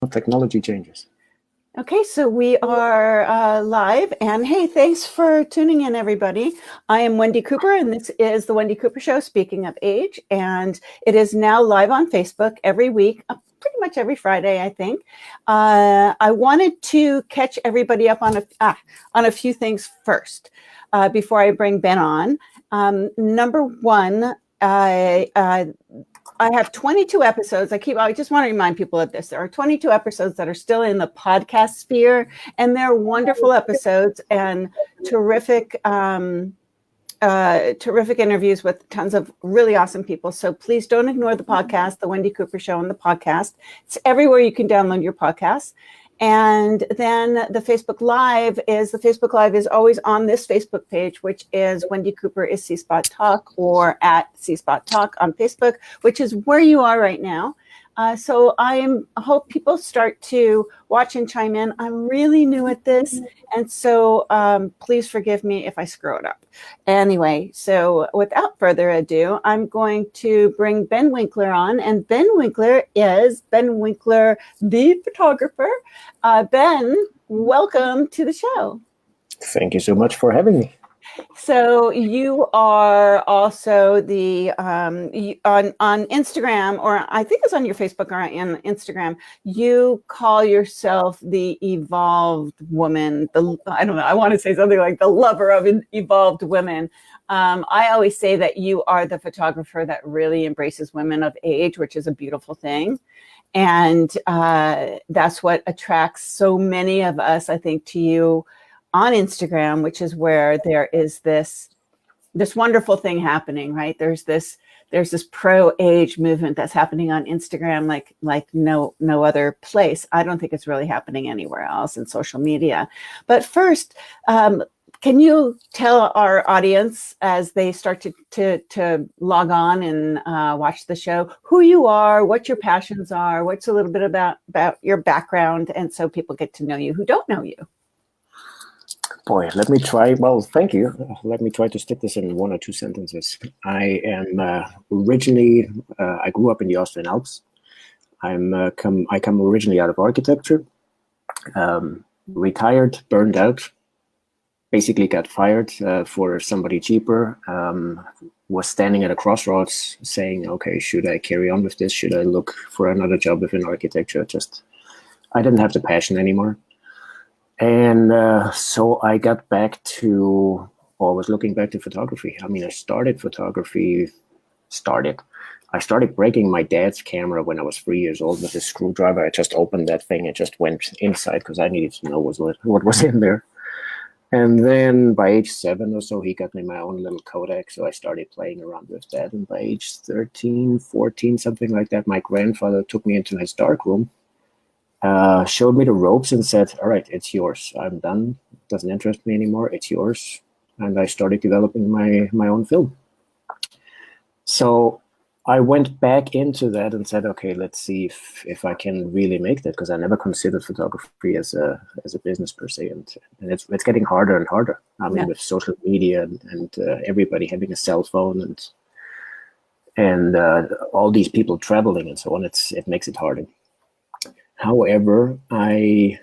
technology changes. Okay, so we are live, and hey, thanks for tuning in, everybody. I am Wendi Cooper, and this is the Wendi Cooper Show, Speaking of Age, and it is now live on Facebook every week, pretty much every Friday, I think. I wanted to catch everybody up on a few things first before I bring Ben on. Number one, I have 22 episodes. I just want to remind people of this. There are 22 episodes that are still in the podcast sphere, and they're wonderful episodes and terrific interviews with tons of really awesome people. So please don't ignore the podcast, the Wendi Cooper Show and the podcast. It's everywhere you can download your podcasts. And then the Facebook Live is always on this Facebook page, which is Wendi Cooper is C-Spot Talk, or at C-Spot Talk on Facebook, which is where you are right now. So I hope people start to watch and chime in. I'm really new at this, and so please forgive me if I screw it up. Anyway, so without further ado, I'm going to bring Ben Winkler on, and Ben Winkler, the photographer. Ben, welcome to the show. Thank you so much for having me. So you are also the on Instagram, or I think it's on your Facebook or on Instagram, you call yourself the evolved woman. I don't know, I want to say something like the lover of evolved women. I always say that you are the photographer that really embraces women of age, which is a beautiful thing. And that's what attracts so many of us, I think, to you on Instagram, which is where there is this wonderful thing happening, right? There's this pro-age movement that's happening on Instagram like no other place. I don't think it's really happening anywhere else in social media. But first, can you tell our audience, as they start to log on and watch the show, who you are, what your passions are, what's a little bit about your background, and so people get to know you who don't know you? Boy, let me try. Well, thank you. Let me try to stick this in 1 or 2 sentences. I am originally, I grew up in the Austrian Alps. I come originally out of architecture, retired, burned out, basically got fired for somebody cheaper, was standing at a crossroads saying, okay, should I carry on with this? Should I look for another job within architecture? I didn't have the passion anymore. And so I got back to, or was looking back to photography. I mean, I started photography, I started breaking my dad's camera when I was 3 years old with a screwdriver. I just opened that thing and just went inside because I needed to know what was in there. And then by age 7 or so, he got me my own little Kodak. So I started playing around with that. And by age 13, 14, something like that, my grandfather took me into his darkroom, showed me the ropes and said, all right, it's yours. I'm done. It doesn't interest me anymore. It's yours. And I started developing my own film. So I went back into that and said, okay, let's see if I can really make that, because I never considered photography as a business per se. And it's getting harder and harder. I mean, with social media and everybody having a cell phone and all these people traveling and so on, it makes it harder. However, I'm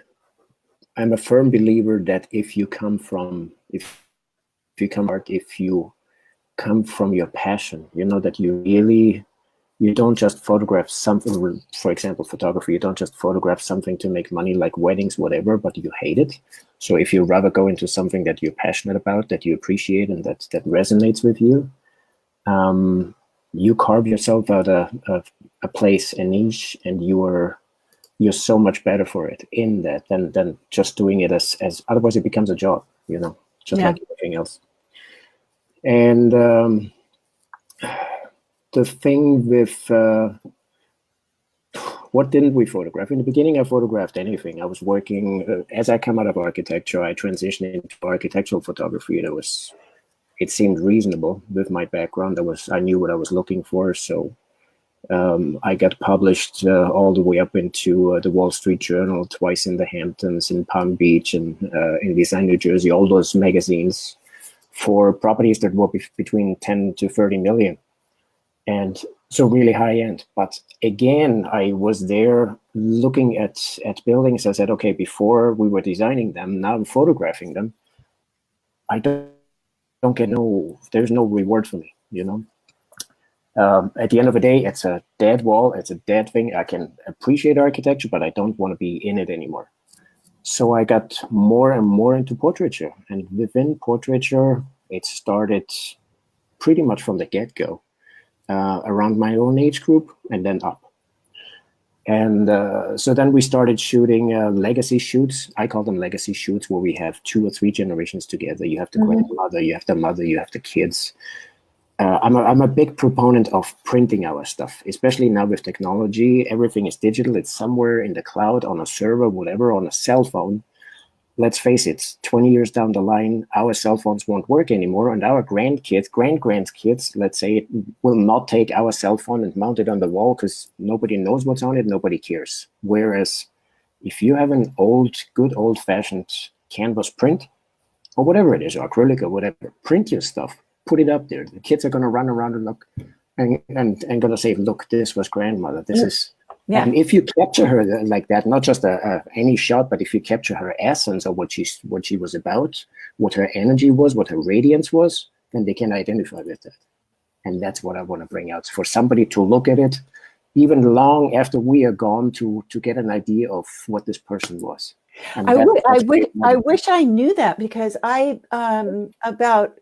a firm believer that if you come from your passion, you know, that you don't just photograph something, for example, photography, you don't just photograph something to make money, like weddings, whatever, but you hate it. So if you rather go into something that you're passionate about, that you appreciate, and that resonates with you, you carve yourself out a place, a niche, and you're so much better for it in that than just doing it as otherwise it becomes a job, you know, just like everything else. And the thing with what didn't we photograph? In the beginning, I photographed anything. I was working, as I come out of architecture, I transitioned into architectural photography. It seemed reasonable with my background. I knew what I was looking for, so I got published all the way up into the Wall Street Journal, twice in the Hamptons, in Palm Beach, and in Design, New Jersey, all those magazines for properties that were between 10 to 30 million. And So really high end. But again, I was there looking at buildings. I said, okay, before we were designing them, now I'm photographing them. I don't get there's no reward for me, you know. At the end of the day, it's a dead wall. It's a dead thing. I can appreciate architecture, but I don't want to be in it anymore. So I got more and more into portraiture. And within portraiture, it started pretty much from the get-go, around my own age group and then up. And so then we started shooting legacy shoots. I call them legacy shoots, where we have 2 or 3 generations together. You have the grandmother, you have the mother, you have the kids. I'm a big proponent of printing our stuff, especially now with technology. Everything is digital. It's somewhere in the cloud, on a server, whatever, on a cell phone. Let's face it, 20 years down the line, our cell phones won't work anymore, and our grandkids, let's say, will not take our cell phone and mount it on the wall because nobody knows what's on it, nobody cares. Whereas if you have an good old-fashioned canvas print, or whatever it is, or acrylic or whatever, print your stuff. Put it up there. The kids are going to run around and look and going to say, look, this was grandmother. This is. Yeah. And if you capture her like that, not just any shot, but if you capture her essence of what she was about, what her energy was, what her radiance was, then they can identify with that. And that's what I want to bring out, for somebody to look at it, even long after we are gone, to get an idea of what this person was. And I wish I knew that, because I about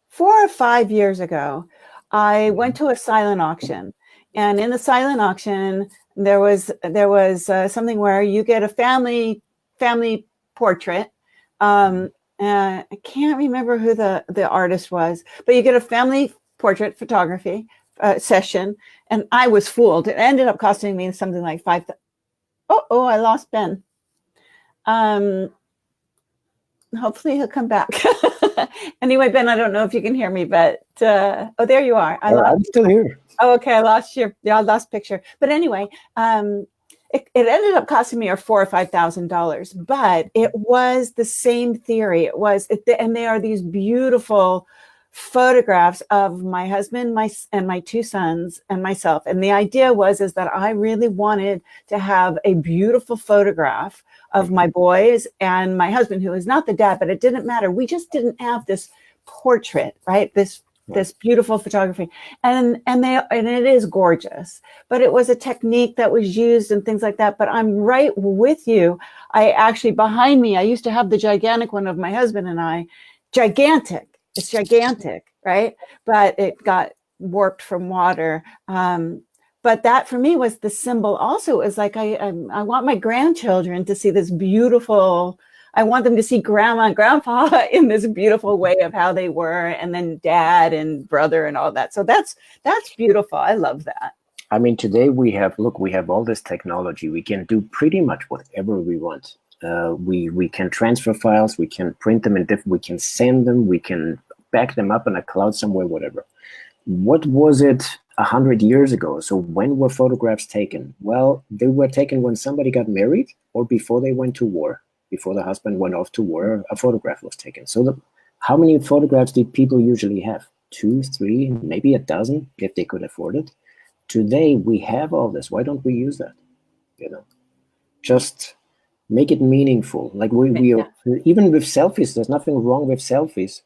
4 or 5 years ago, I went to a silent auction, and in the silent auction, there was something where you get a family portrait. I can't remember who the artist was, but you get a family portrait photography session, and I was fooled. It ended up costing me something like $5,000. Oh, I lost Ben. Hopefully he'll come back. Anyway, Ben, I don't know if you can hear me, but oh, there you are. I'm still here. Oh, okay. I lost picture. But anyway, it ended up costing me $4,000 or $5,000, but it was the same theory. And they are these beautiful photographs of my husband, my 2 sons, and myself. And the idea is that I really wanted to have a beautiful photograph of my boys and my husband, who is not the dad, but it didn't matter. We just didn't have this portrait, right? This beautiful photography, and it is gorgeous, but it was a technique that was used and things like that. But I'm right with you. I actually, behind me, I used to have the gigantic one of my husband and I. It's gigantic, right? But it got warped from water. But that for me was the symbol. Also, is like I want my grandchildren to see this beautiful. I want them to see grandma and grandpa in this beautiful way of how they were, and then dad and brother and all that. So that's beautiful. I love that. I mean, today we have all this technology. We can do pretty much whatever we want. We can transfer files. We can print them we can send them. We can back them up in a cloud somewhere, whatever. What was it 100 years ago? So when were photographs taken? Well, they were taken when somebody got married or before they went to war. Before the husband went off to war, a photograph was taken. So how many photographs did people usually have? 2, 3, maybe a dozen if they could afford it. Today we have all this. Why don't we use that? You know, just make it meaningful. Like we are, even with selfies, there's nothing wrong with selfies.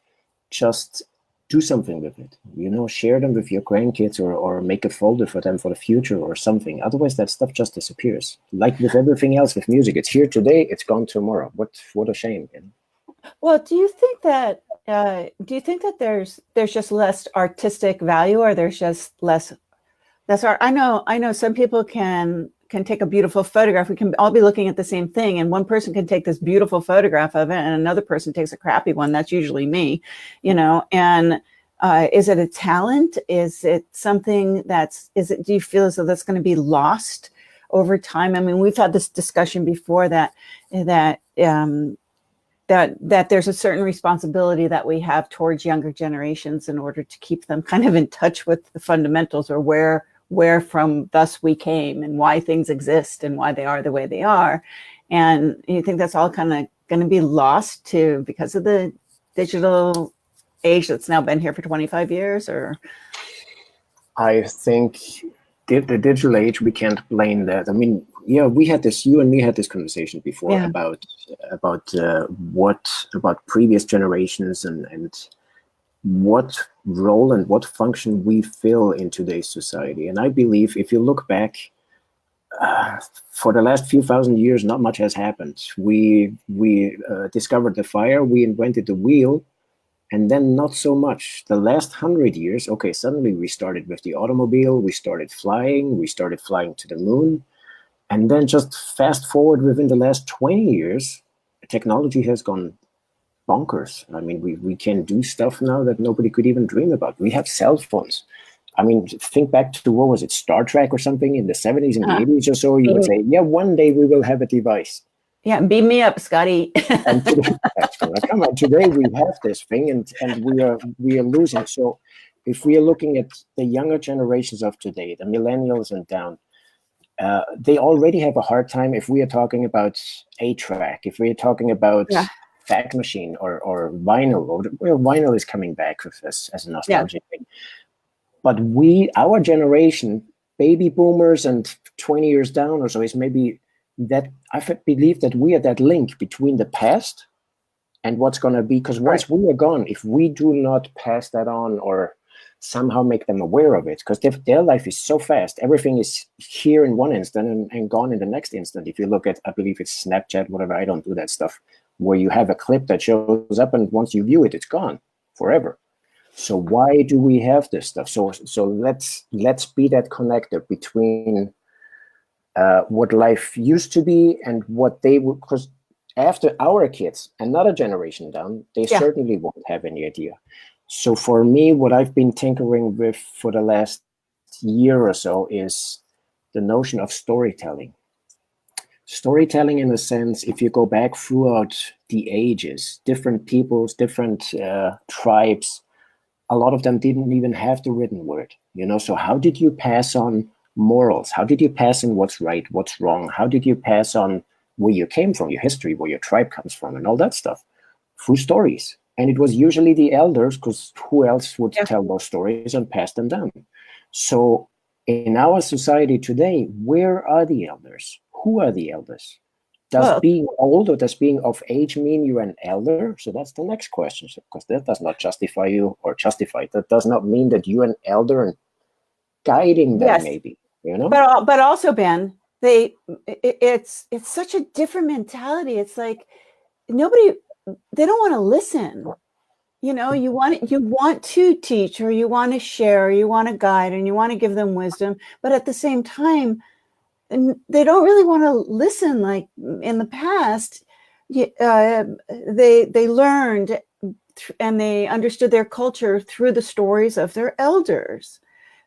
Just do something with it. You know, share them with your grandkids, or make a folder for them for the future or something. Otherwise, that stuff just disappears. Like with everything else with music, it's here today, it's gone tomorrow. What a shame. You know? Well, do you think that there's just less artistic value, or there's just less art? I know some people can take a beautiful photograph. We can all be looking at the same thing, and one person can take this beautiful photograph of it, and another person takes a crappy one. That's usually me, you know. And is it a talent? Is it something do you feel as though that's going to be lost over time? I mean, we've had this discussion before that there's a certain responsibility that we have towards younger generations in order to keep them kind of in touch with the fundamentals, or where from thus we came, and why things exist and why they are the way they are. And you think that's all kind of going to be lost because of the digital age that's now been here for 25 years? Or I think the digital age, we can't blame that. I mean, yeah, you and me had this conversation before about previous generations and what role and what function we fill in today's society. And I believe if you look back, for the last few thousand years, not much has happened. We discovered the fire, we invented the wheel, and then not so much. The last 100 years, okay, suddenly we started with the automobile, we started flying to the moon, and then just fast forward within the last 20 years, technology has gone bonkers. I mean, we can do stuff now that nobody could even dream about. We have cell phones. I mean, think back to, what was it, Star Trek or something in the 70s and the 80s or so, you would say, yeah, one day we will have a device. Yeah, beam me up, Scotty. And today, come on, today we have this thing, and we are losing. So if we are looking at the younger generations of today, the millennials and down, they already have a hard time if we are talking about 8-track, if we are talking about fax machine or vinyl. Well, vinyl is coming back as a nostalgic thing. But our generation, baby boomers and 20 years down or so, is maybe that I believe that we are that link between the past and what's going to be. Because once we are gone, if we do not pass that on or somehow make them aware of it, because their life is so fast, everything is here in one instant and gone in the next instant. If you look at, I believe it's Snapchat, whatever, I don't do that stuff, where you have a clip that shows up and once you view it, it's gone forever. So why do we have this stuff? So let's be that connector between what life used to be and what they would, because after our kids, another generation down, they certainly won't have any idea. So for me, what I've been tinkering with for the last year or so is the notion of storytelling. Storytelling, in a sense, if you go back throughout the ages, different peoples, different tribes, a lot of them didn't even have the written word, so how did you pass on morals? How did you pass on what's right, what's wrong? How did you pass on where you came from, your history, where your tribe comes from, and all that stuff? Through stories. And it was usually the elders, because who else would tell those stories and pass them down? So in our society today, where are the elders? Who are the elders? Does being old or does being of age mean you're an elder? So that's the next question, because that does not justify you or justify. That does not mean that you're an elder and guiding them, maybe, But also, Ben, it's such a different mentality. It's like they don't want to listen. You want to teach, or you want to share, or you want to guide, and you want to give them wisdom, but at the same time, they don't really want to listen. Like in the past, they learned and they understood their culture through the stories of their elders,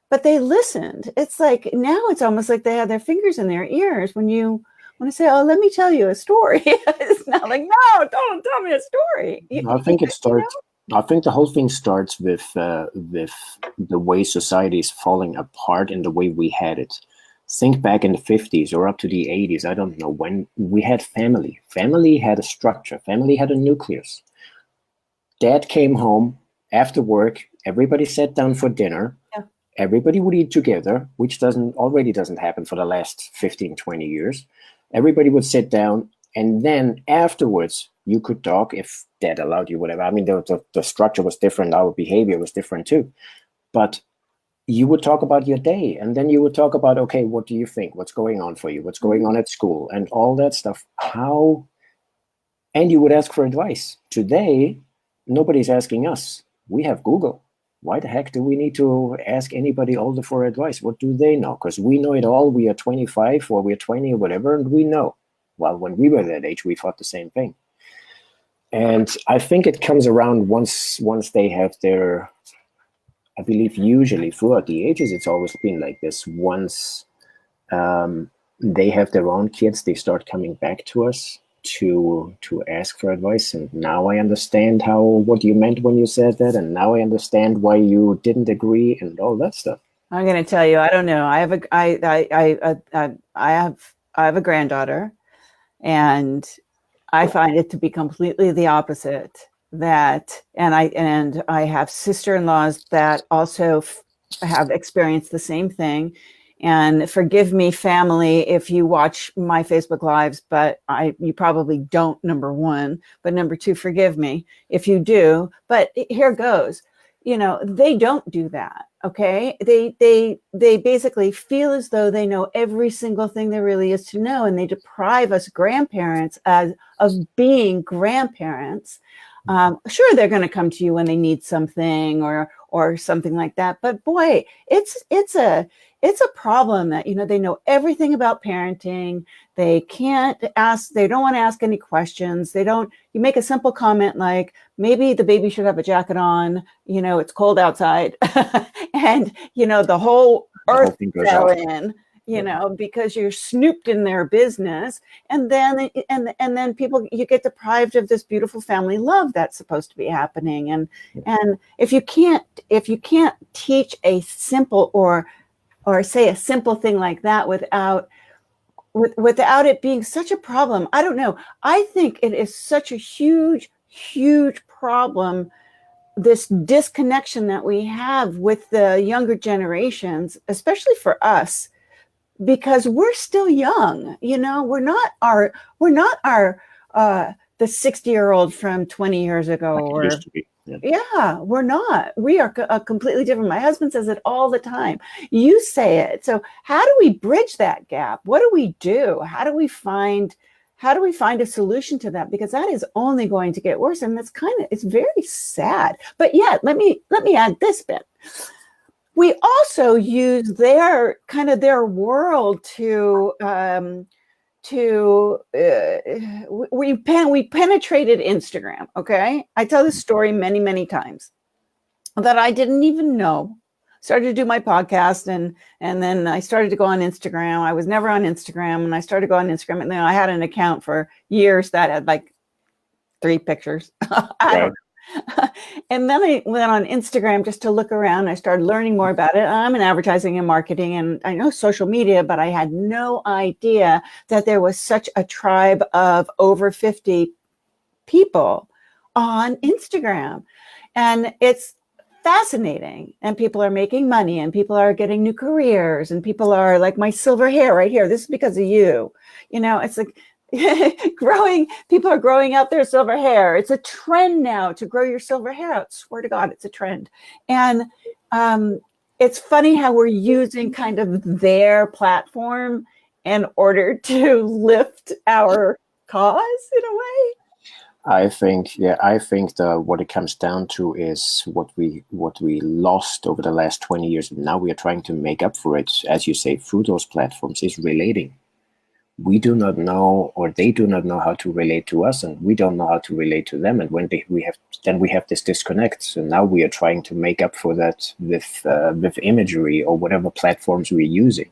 but they listened. It's like now it's almost like they have their fingers in their ears when you want to say, "Oh, let me tell you a story." It's not like, no, don't tell me a story. I think it starts. I think the whole thing starts with the way society is falling apart and the way we had it. Think back in the 50s or up to the 80s. I don't know, when we had family. Family had a structure. Family had a nucleus. Dad came home after work. Everybody sat down for dinner. Yeah. Everybody would eat together, which already doesn't happen for the last 15, 20 years. Everybody would sit down, and then afterwards you could talk if Dad allowed you, whatever. I mean, the structure was different. Our behavior was different too. But you would talk about your day, and then you would talk about, okay, what do you think? What's going on for you? What's going on at school? And all that stuff. And you would ask for advice. Today, nobody's asking us. We have Google. Why the heck do we need to ask anybody older for advice? What do they know? Because we know it all. We are 25 or we're 20 or whatever, and we know. Well, when we were that age, we thought the same thing. And I think it comes around once they have their, I believe usually throughout the ages, it's always been like this. Once they have their own kids, they start coming back to us to ask for advice. And now I understand what you meant when you said that, and now I understand why you didn't agree and all that stuff. I'm going to tell you, I don't know. I have a granddaughter, and I find it to be completely the opposite. And I have sister-in-laws that also have experienced the same thing. And forgive me, family, if you watch my Facebook Lives, but you probably don't, number one. But number two, forgive me if you do. But here goes. You know, they don't do that. Okay. They basically feel as though they know every single thing there really is to know. And they deprive us grandparents of being grandparents. Sure, they're going to come to you when they need something or something like that. But boy, it's a problem that, you know, they know everything about parenting. They can't ask, they don't want to ask any questions. You make a simple comment like, maybe the baby should have a jacket on, you know, it's cold outside. And, you know, the whole earth fell in, you know, because you're snooped in their business. And then people, you get deprived of this beautiful family love that's supposed to be happening. And if you can't teach a simple or say a simple thing like that without it being such a problem, I don't know. I think it is such a huge problem, this disconnection that we have with the younger generations, especially for us, because we're still young. You know, we're not our the 60-year-old from 20 years ago, or yeah, we're not. We are completely different. My husband says it all the time. You say it. So how do we bridge that gap? What do we do? How do we find a solution to that? Because that is only going to get worse. And it's very sad. But yet, let me add this bit. We also use their world we penetrated Instagram. Okay. I tell this story many, many times that I didn't even know. Started to do my podcast and then I started to go on Instagram. I was never on Instagram, and I started to go on Instagram, and then I had an account for years that had like 3 pictures. I don't know. And then I went on Instagram just to look around. I started learning more about it. I'm in advertising and marketing, and I know social media, but I had no idea that there was such a tribe of over 50 people on Instagram. And it's fascinating. And people are making money, and people are getting new careers, and people are like, my silver hair right here, this is because of you. You know, it's like, people are growing out their silver hair. It's a trend now to grow your silver hair out. Swear to God, it's a trend. And it's funny how we're using kind of their platform in order to lift our cause in a way. I think what it comes down to is what we lost over the last 20 years. And now we are trying to make up for it, as you say, through those platforms, is relating. We do not know, or they do not know how to relate to us, and we don't know how to relate to them. And when we have this disconnect. So now we are trying to make up for that with imagery or whatever platforms we're using.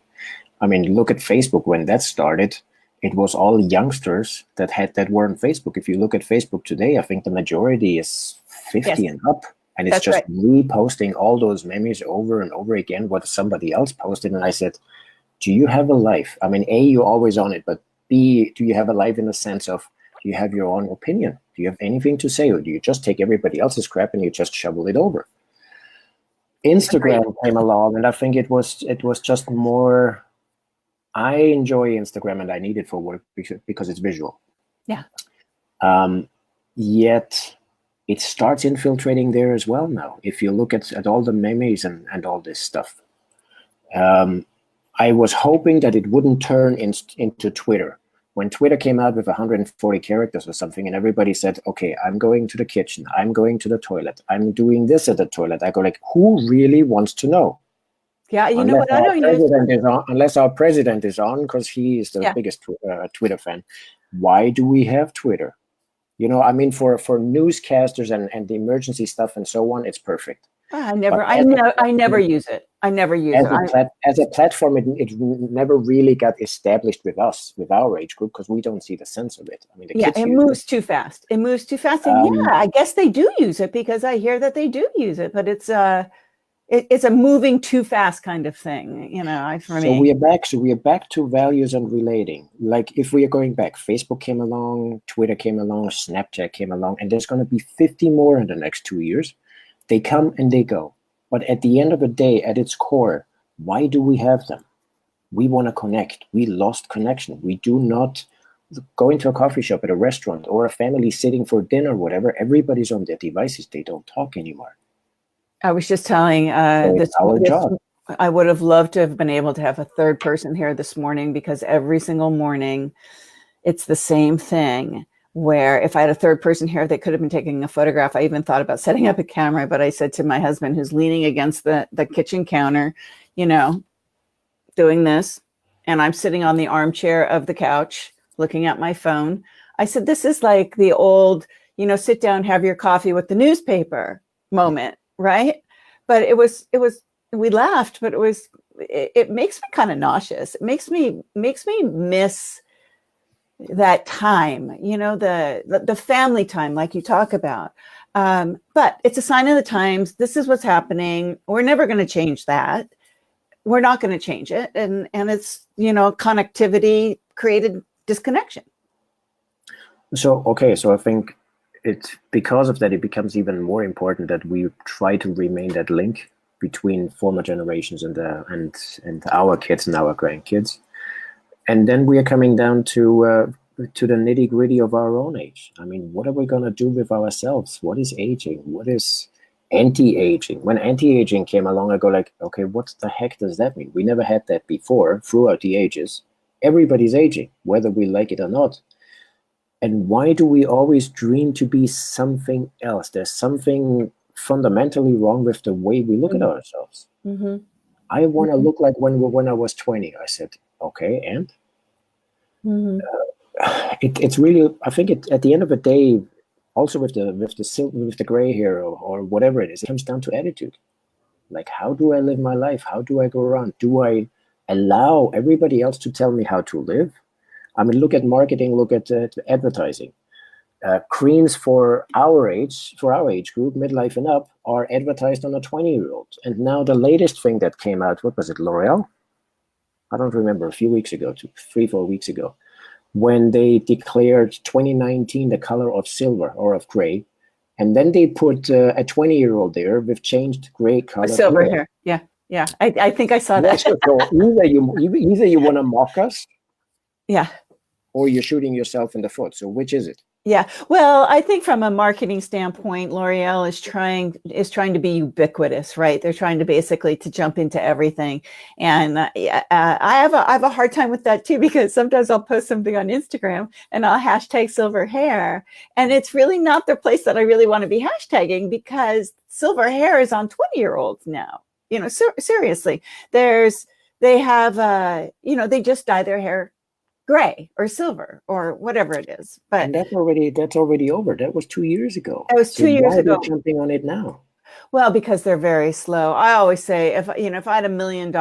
I mean, look at Facebook. When that started, it was all youngsters that were on Facebook. If you look at Facebook today, I think the majority is 50 and up. And it's just reposting all those memes over and over again, what somebody else posted. And I said, do you have a life? I mean, A, you're always on it, but B, do you have a life in the sense of, do you have your own opinion? Do you have anything to say? Or do you just take everybody else's crap and you just shovel it over? Instagram came along, and I think it was just more, I enjoy Instagram and I need it for work because it's visual. Yeah. Yet it starts infiltrating there as well now. If you look at all the memes and all this stuff. I was hoping that it wouldn't turn into Twitter. When Twitter came out with 140 characters or something, and everybody said, okay, I'm going to the kitchen, I'm going to the toilet, I'm doing this at the toilet. I go like, who really wants to know? Yeah, you know what? I don't use. Unless our president is on, because he is the biggest Twitter fan. Why do we have Twitter? You know, I mean, for newscasters and the emergency stuff and so on, it's perfect. I never use it. I never use it. As a platform, it never really got established with us, with our age group, because we don't see the sense of it. I mean, it moves too fast. It moves too fast. And I guess they do use it, because I hear that they do use it, but it's a moving too fast kind of thing, you know, for me. So we are back to values and relating. Like, if we are going back, Facebook came along, Twitter came along, Snapchat came along, and there's going to be 50 more in the next 2 years. They come and they go. But at the end of the day, at its core, why do we have them? We want to connect. We lost connection. We do not go into a coffee shop, at a restaurant, or a family sitting for dinner, whatever. Everybody's on their devices. They don't talk anymore. I was just telling our job. I would have loved to have been able to have a third person here this morning, because every single morning it's the same thing, where if I had a third person here, they could have been taking a photograph. I even thought about setting up a camera, but I said to my husband, who's leaning against the kitchen counter, you know, doing this, and I'm sitting on the armchair of the couch looking at my phone. I said, this is like the old, you know, sit down, have your coffee with the newspaper moment, right? But it was, we laughed, but it makes me kind of nauseous. It makes me miss that time, you know, the family time, like you talk about. But it's a sign of the times. This is what's happening. We're never going to change that. We're not going to change it. And it's, you know, connectivity created disconnection. So, okay. So I think it's because of that, it becomes even more important that we try to remain that link between former generations and our kids and our grandkids. And then we are coming down to the nitty gritty of our own age. I mean, what are we going to do with ourselves? What is aging? What is anti-aging? When anti-aging came along, I go like, okay, what the heck does that mean? We never had that before throughout the ages. Everybody's aging, whether we like it or not. And why do we always dream to be something else? There's something fundamentally wrong with the way we look at ourselves. Mm-hmm. I want to look like when I was 20. I said, okay, and it's really, I think at the end of the day, also with the gray hair or whatever it is, it comes down to attitude. Like, how do I live my life? How do I go around? Do I allow everybody else to tell me how to live? I mean, look at marketing, look at advertising. Creams for our age group, midlife and up, are advertised on a 20-year-old. And now the latest thing that came out, what was it, L'Oreal? I don't remember, a few weeks ago, 3-4 weeks ago, when they declared 2019 the color of silver or of gray. And then they put a 20-year-old there with changed gray color. Silver hair, yeah. I think I saw that. So either you want to mock us, yeah, or you're shooting yourself in the foot. So which is it? Yeah. Well, I think from a marketing standpoint, L'Oreal is trying to be ubiquitous, right? They're trying to basically to jump into everything. And I have a hard time with that too, because sometimes I'll post something on Instagram and I'll hashtag silver hair. And it's really not the place that I really want to be hashtagging, because silver hair is on 20-year-olds now. You know, seriously, they have, you know, they just dye their hair gray or silver or whatever it is, but and that's already over. That was 2 years ago. It was 2 years ago. Why are they jumping on it now? Well, because they're very slow. I always say, if I had $1 million,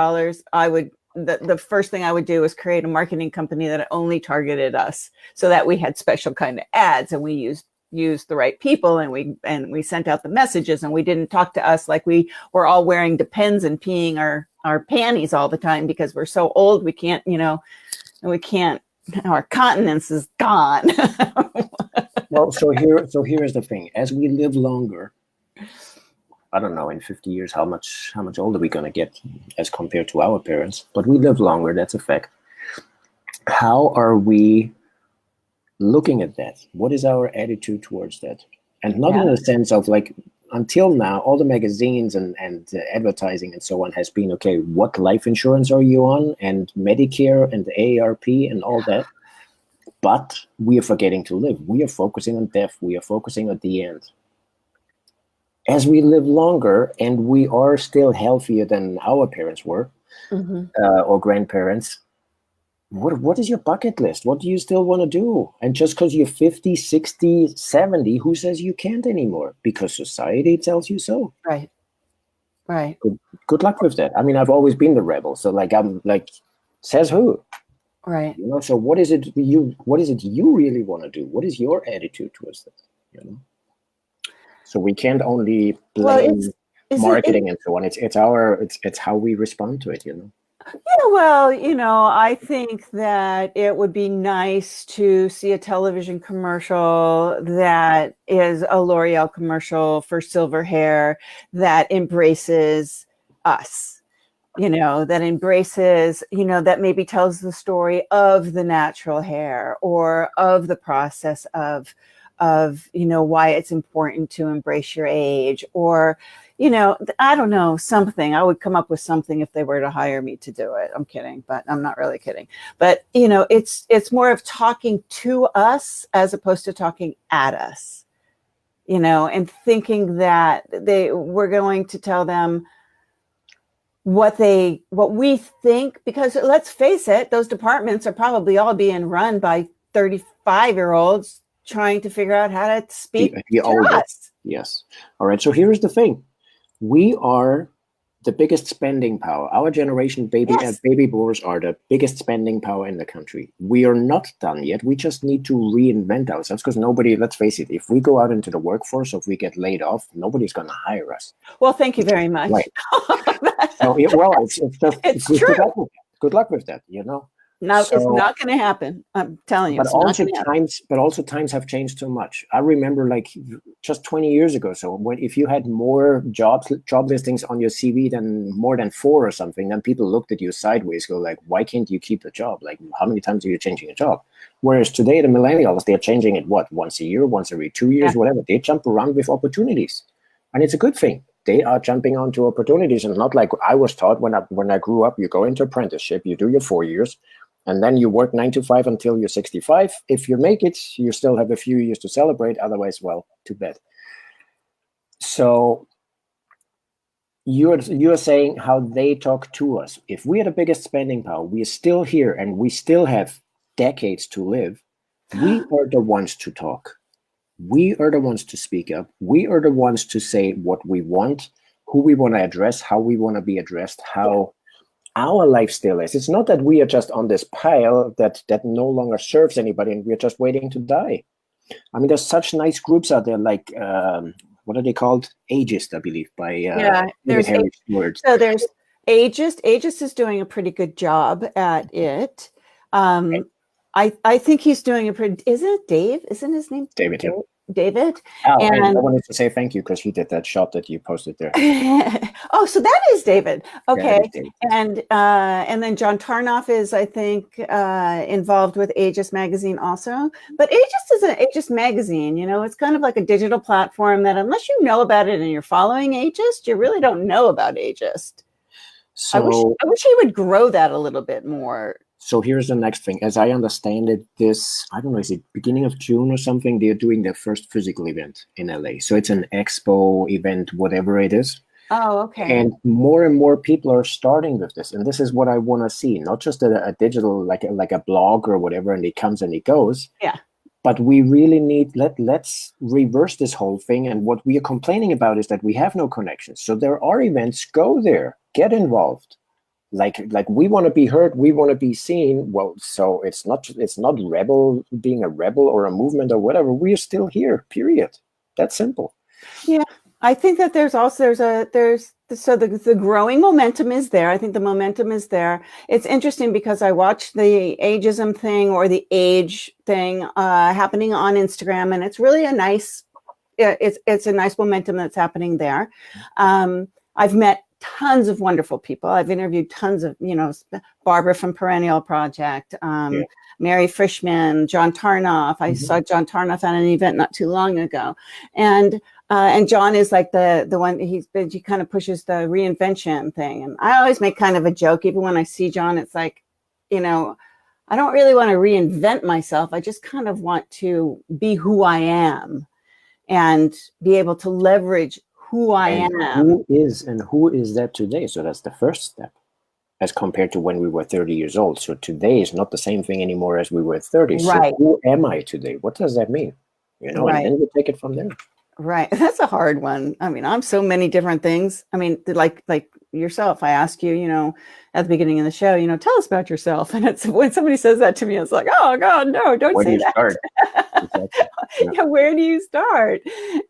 I would, the first thing I would do is create a marketing company that only targeted us, so that we had special kind of ads, and we used the right people, and we sent out the messages, and we didn't talk to us like we were all wearing Depends and peeing our panties all the time, because we're so old we can't, we can't, our continence is gone. Well, so here is the thing. As we live longer, I don't know, in 50 years, how much older are we going to get as compared to our parents? But we live longer, that's a fact. How are we looking at that? What is our attitude towards that? And not in the sense of like, until now, all the magazines and advertising and so on has been, okay, what life insurance are you on, and Medicare and the AARP and all that. But we are forgetting to live. We are focusing on death. We are focusing on the end. As we live longer, and we are still healthier than our parents were, or grandparents, what is your bucket list? What do you still want to do? And just because you're 50, 60, 70, who says you can't anymore? Because society tells you so. Right. Good luck with that. I mean, I've always been the rebel. So I'm like, says who? Right. So what is it you really want to do? What is your attitude towards that? So we can't only blame marketing and so on. It's how we respond to it, Yeah, well, I think that it would be nice to see a television commercial that is a L'Oreal commercial for silver hair that embraces us, that embraces, that maybe tells the story of the natural hair or of the process of why it's important to embrace your age, or I don't know, something. I would come up with something if they were to hire me to do it. I'm kidding, but I'm not really kidding. But it's more of talking to us as opposed to talking at us, and thinking that we're going to tell them what we think, because let's face it, those departments are probably all being run by 35-year-olds trying to figure out how to speak the to older. us. Yes. All right. So here's the thing. We are the biggest spending power. Our generation, baby boomers, are the biggest spending power in the country. We are not done yet. We just need to reinvent ourselves, because nobody, let's face it, if we go out into the workforce, or if we get laid off, nobody's going to hire us. Well, thank you very much. Right. So, it's true. Good luck with that, No, it's not going to happen. I'm telling you. But also times have changed so much. I remember just 20 years ago. So if you had more job listings on your CV than more than 4 or something, then people looked at you sideways, go like, why can't you keep the job? Like, how many times are you changing a job? Whereas today, the millennials, they're changing it, once a year, once every 2 years, whatever. They jump around with opportunities. And it's a good thing. They are jumping onto opportunities, and not like I was taught when I grew up. You go into apprenticeship, you do your 4 years, and then you work 9 to 5 until you're 65. If you make it, you still have a few years to celebrate. Otherwise, well, too bad. So you're saying how they talk to us. If we are the biggest spending power, we are still here, and we still have decades to live. We are the ones to talk. We are the ones to speak up. We are the ones to say what we want, who we want to address, how we want to be addressed, how our life still is. It's not that we are just on this pile that no longer serves anybody and we're just waiting to die. I mean, there's such nice groups out there, like what are they called? Ageist, I believe, by there's Harry Stewart. So there's Ageist. Ageist is doing a pretty good job at it. I think he's doing a pretty. Isn't it Dave? Isn't his name David? Yeah. David. And I wanted to say thank you because he did that shot that you posted there. Oh, so that is David. Okay. Yeah, David. And then John Tarnoff is, I think, involved with Ageist magazine also. But Ageist is an Ageist magazine. It's kind of like a digital platform that, unless you know about it and you're following Ageist, you really don't know about Ageist. So I wish he would grow that a little bit more. So here's the next thing. As I understand it, I don't know, is it beginning of June or something? They're doing their first physical event in LA. So it's an expo event, whatever it is. Oh, okay. And more people are starting with this. And this is what I want to see. Not just a digital, like a blog or whatever, and it comes and it goes. Yeah. But we really need, let's reverse this whole thing. And what we are complaining about is that we have no connections. So there are events, go there, get involved. Like we want to be heard, we want to be seen. Well, so it's not being a rebel or a movement or whatever. We are still here, period. That's simple. Yeah. I think that there's the growing momentum is there. I think the momentum is there. It's interesting because I watched the ageism thing, or the age thing happening on Instagram, and it's really a nice momentum that's happening there. I've met tons of wonderful people. I've interviewed tons of, Barbara from Perennial Project, Mary Frischman, John Tarnoff. I saw John Tarnoff at an event not too long ago. And John is like the one, he kind of pushes the reinvention thing. And I always make kind of a joke, even when I see John, it's like, I don't really want to reinvent myself. I just kind of want to be who I am and be able to leverage who I am. Who is that today? So that's the first step, as compared to when we were 30 years old. So today is not the same thing anymore as we were 30. Right. So who am I today? What does that mean? Right. And then we take it from there. Right. That's a hard one. I mean, I'm so many different things. I mean, like yourself, I ask you, at the beginning of the show, tell us about yourself. And it's when somebody says that to me, it's like, oh God, no, don't say that. Where do you start? Exactly. Yeah, where do you start?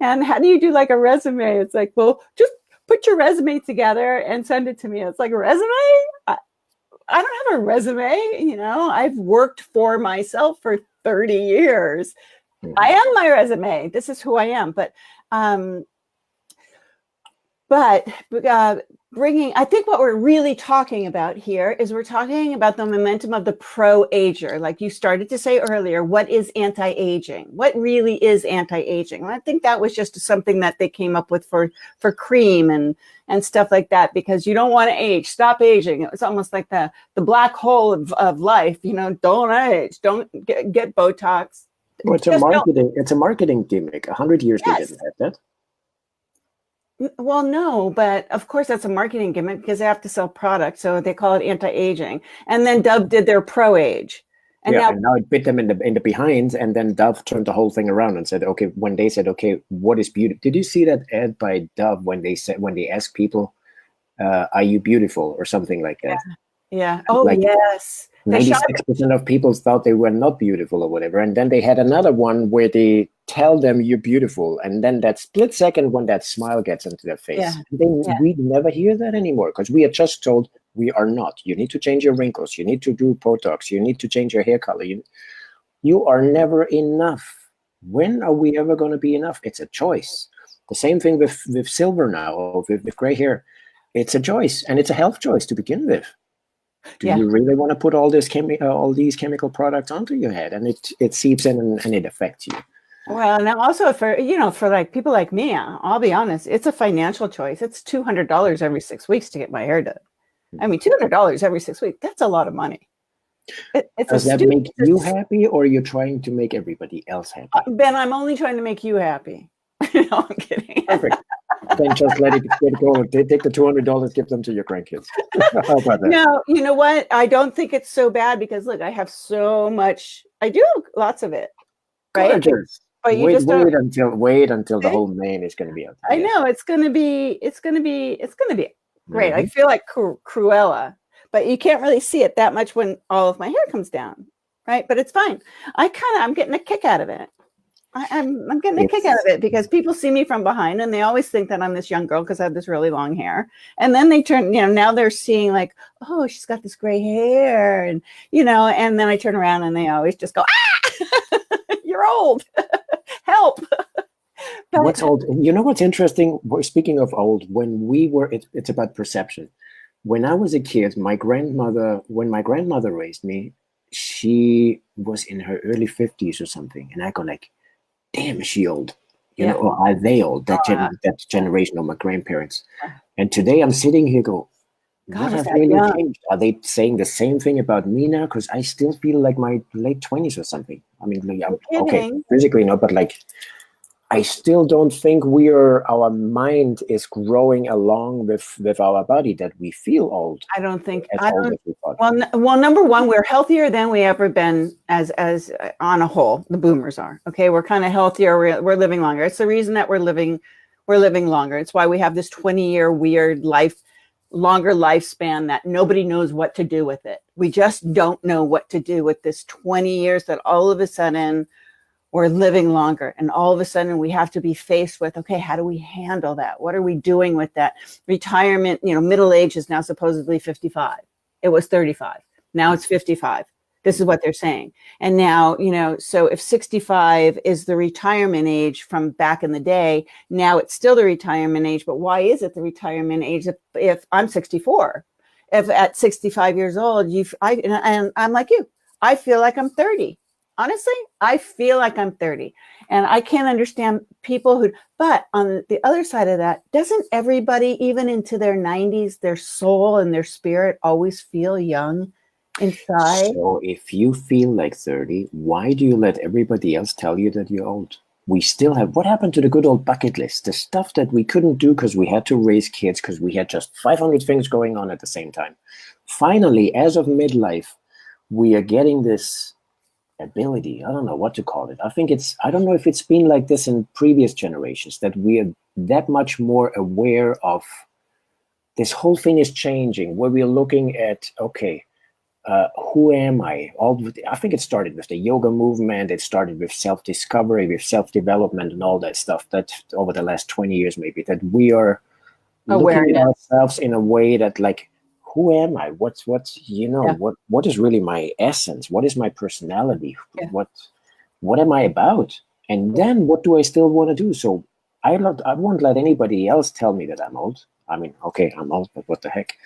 And how do you do like a resume? It's like, well, just put your resume together and send it to me. It's like, a resume? I don't have a resume. You know, I've worked for myself for 30 years. Mhm. I am my resume. This is who I am. But bringing, I think what we're really talking about here is we're talking about the momentum of the pro-ager. Like you started to say earlier, what is anti-aging? What really is anti-aging? And I think that was just something that they came up with for cream and stuff like that, because you don't want to age. Stop aging. It was almost like the black hole of life. You know, don't age. Don't get Botox. Well, it's a marketing gimmick. 100 years they didn't have that. Well, no, but of course that's a marketing gimmick because they have to sell products, so they call it anti-aging. And then Dove did their pro-age, and now it bit them in the behind. And then Dove turned the whole thing around and said, "Okay." When they said, "Okay, what is beauty?" Did you see that ad by Dove when they asked people, "Are you beautiful?" or something like that? Yeah. Oh, like, yes. 96% of people thought they were not beautiful or whatever. And then they had another one where they tell them you're beautiful. And then that split second when that smile gets into their face, we never hear that anymore because we are just told we are not. You need to change your wrinkles. You need to do Botox. You need to change your hair color. You are never enough. When are we ever going to be enough? It's a choice. The same thing with silver now, or with gray hair. It's a choice, and it's a health choice to begin with. Do you really want to put all these chemical products onto your head, and it seeps in and it affects you? Well, and also for like people like me, I'll be honest, it's a financial choice. It's $200 every 6 weeks to get my hair done. I mean, $200 every 6 weeks, that's a lot of money. Does that make you happy, or are you trying to make everybody else happy? Ben, I'm only trying to make you happy. No, I'm kidding. Perfect. Then just let it go. Take the $200, give them to your grandkids. How about that? No, you know what? I don't think it's so bad because look, I have so much. I do lots of it, right? Gorgeous. But you wait until the whole mane is going to be out. I know it's going to be great. I feel like Cruella, but you can't really see it that much when all of my hair comes down, right? But it's fine. I'm getting a kick out of it. I'm getting a kick out of it because people see me from behind and they always think that I'm this young girl because I have this really long hair. And then they turn, now they're seeing like, oh, she's got this gray hair. And, and then I turn around and they always just go, ah, you're old. Help. But, what's old? You know what's interesting? Speaking of old, when we were, it's about perception. When I was a kid, when my grandmother raised me, she was in her early 50s or something. And I go like, damn, is she old? Or are they old? That generation of my grandparents. And today I'm sitting here go, what has really changed? Are they saying the same thing about me now? Because I still feel like my late 20s or something. I mean, okay, physically not, but like, I still don't think our mind is growing along with our body, that we feel old. I don't think. Well, number one, we're healthier than we ever been as on a whole. The boomers are. Okay, we're kind of healthier. We're living longer. It's the reason that we're living longer. It's why we have this 20-year weird longer lifespan that nobody knows what to do with it. We just don't know what to do with this 20 years that all of a sudden we're living longer. And all of a sudden we have to be faced with, okay, how do we handle that? What are we doing with that? Retirement, middle age is now supposedly 55. It was 35. Now it's 55. This is what they're saying. And now, so if 65 is the retirement age from back in the day, now it's still the retirement age. But why is it the retirement age if I'm 64? If at 65 years old, and I'm like you, I feel like I'm 30. Honestly, I feel like I'm 30 and I can't understand people but on the other side of that, doesn't everybody, even into their 90s, their soul and their spirit always feel young inside? So if you feel like 30, why do you let everybody else tell you that you're old? We still have, what happened to the good old bucket list? The stuff that we couldn't do because we had to raise kids, because we had just 500 things going on at the same time. Finally, as of midlife, we are getting this ability. I don't know what to call it. I don't know if it's been like this in previous generations, that we are that much more aware of this whole thing is changing, where we're looking at, okay, who am I? I think it started with the yoga movement. It started with self-discovery, with self-development and all that stuff, that over the last 20 years, maybe, that we are looking at ourselves in a way that like, who am I? What's what is really my essence? What is my personality? What am I about? And then what do I still want to do? So I won't let anybody else tell me that I'm old. I mean, okay, I'm old, but what the heck?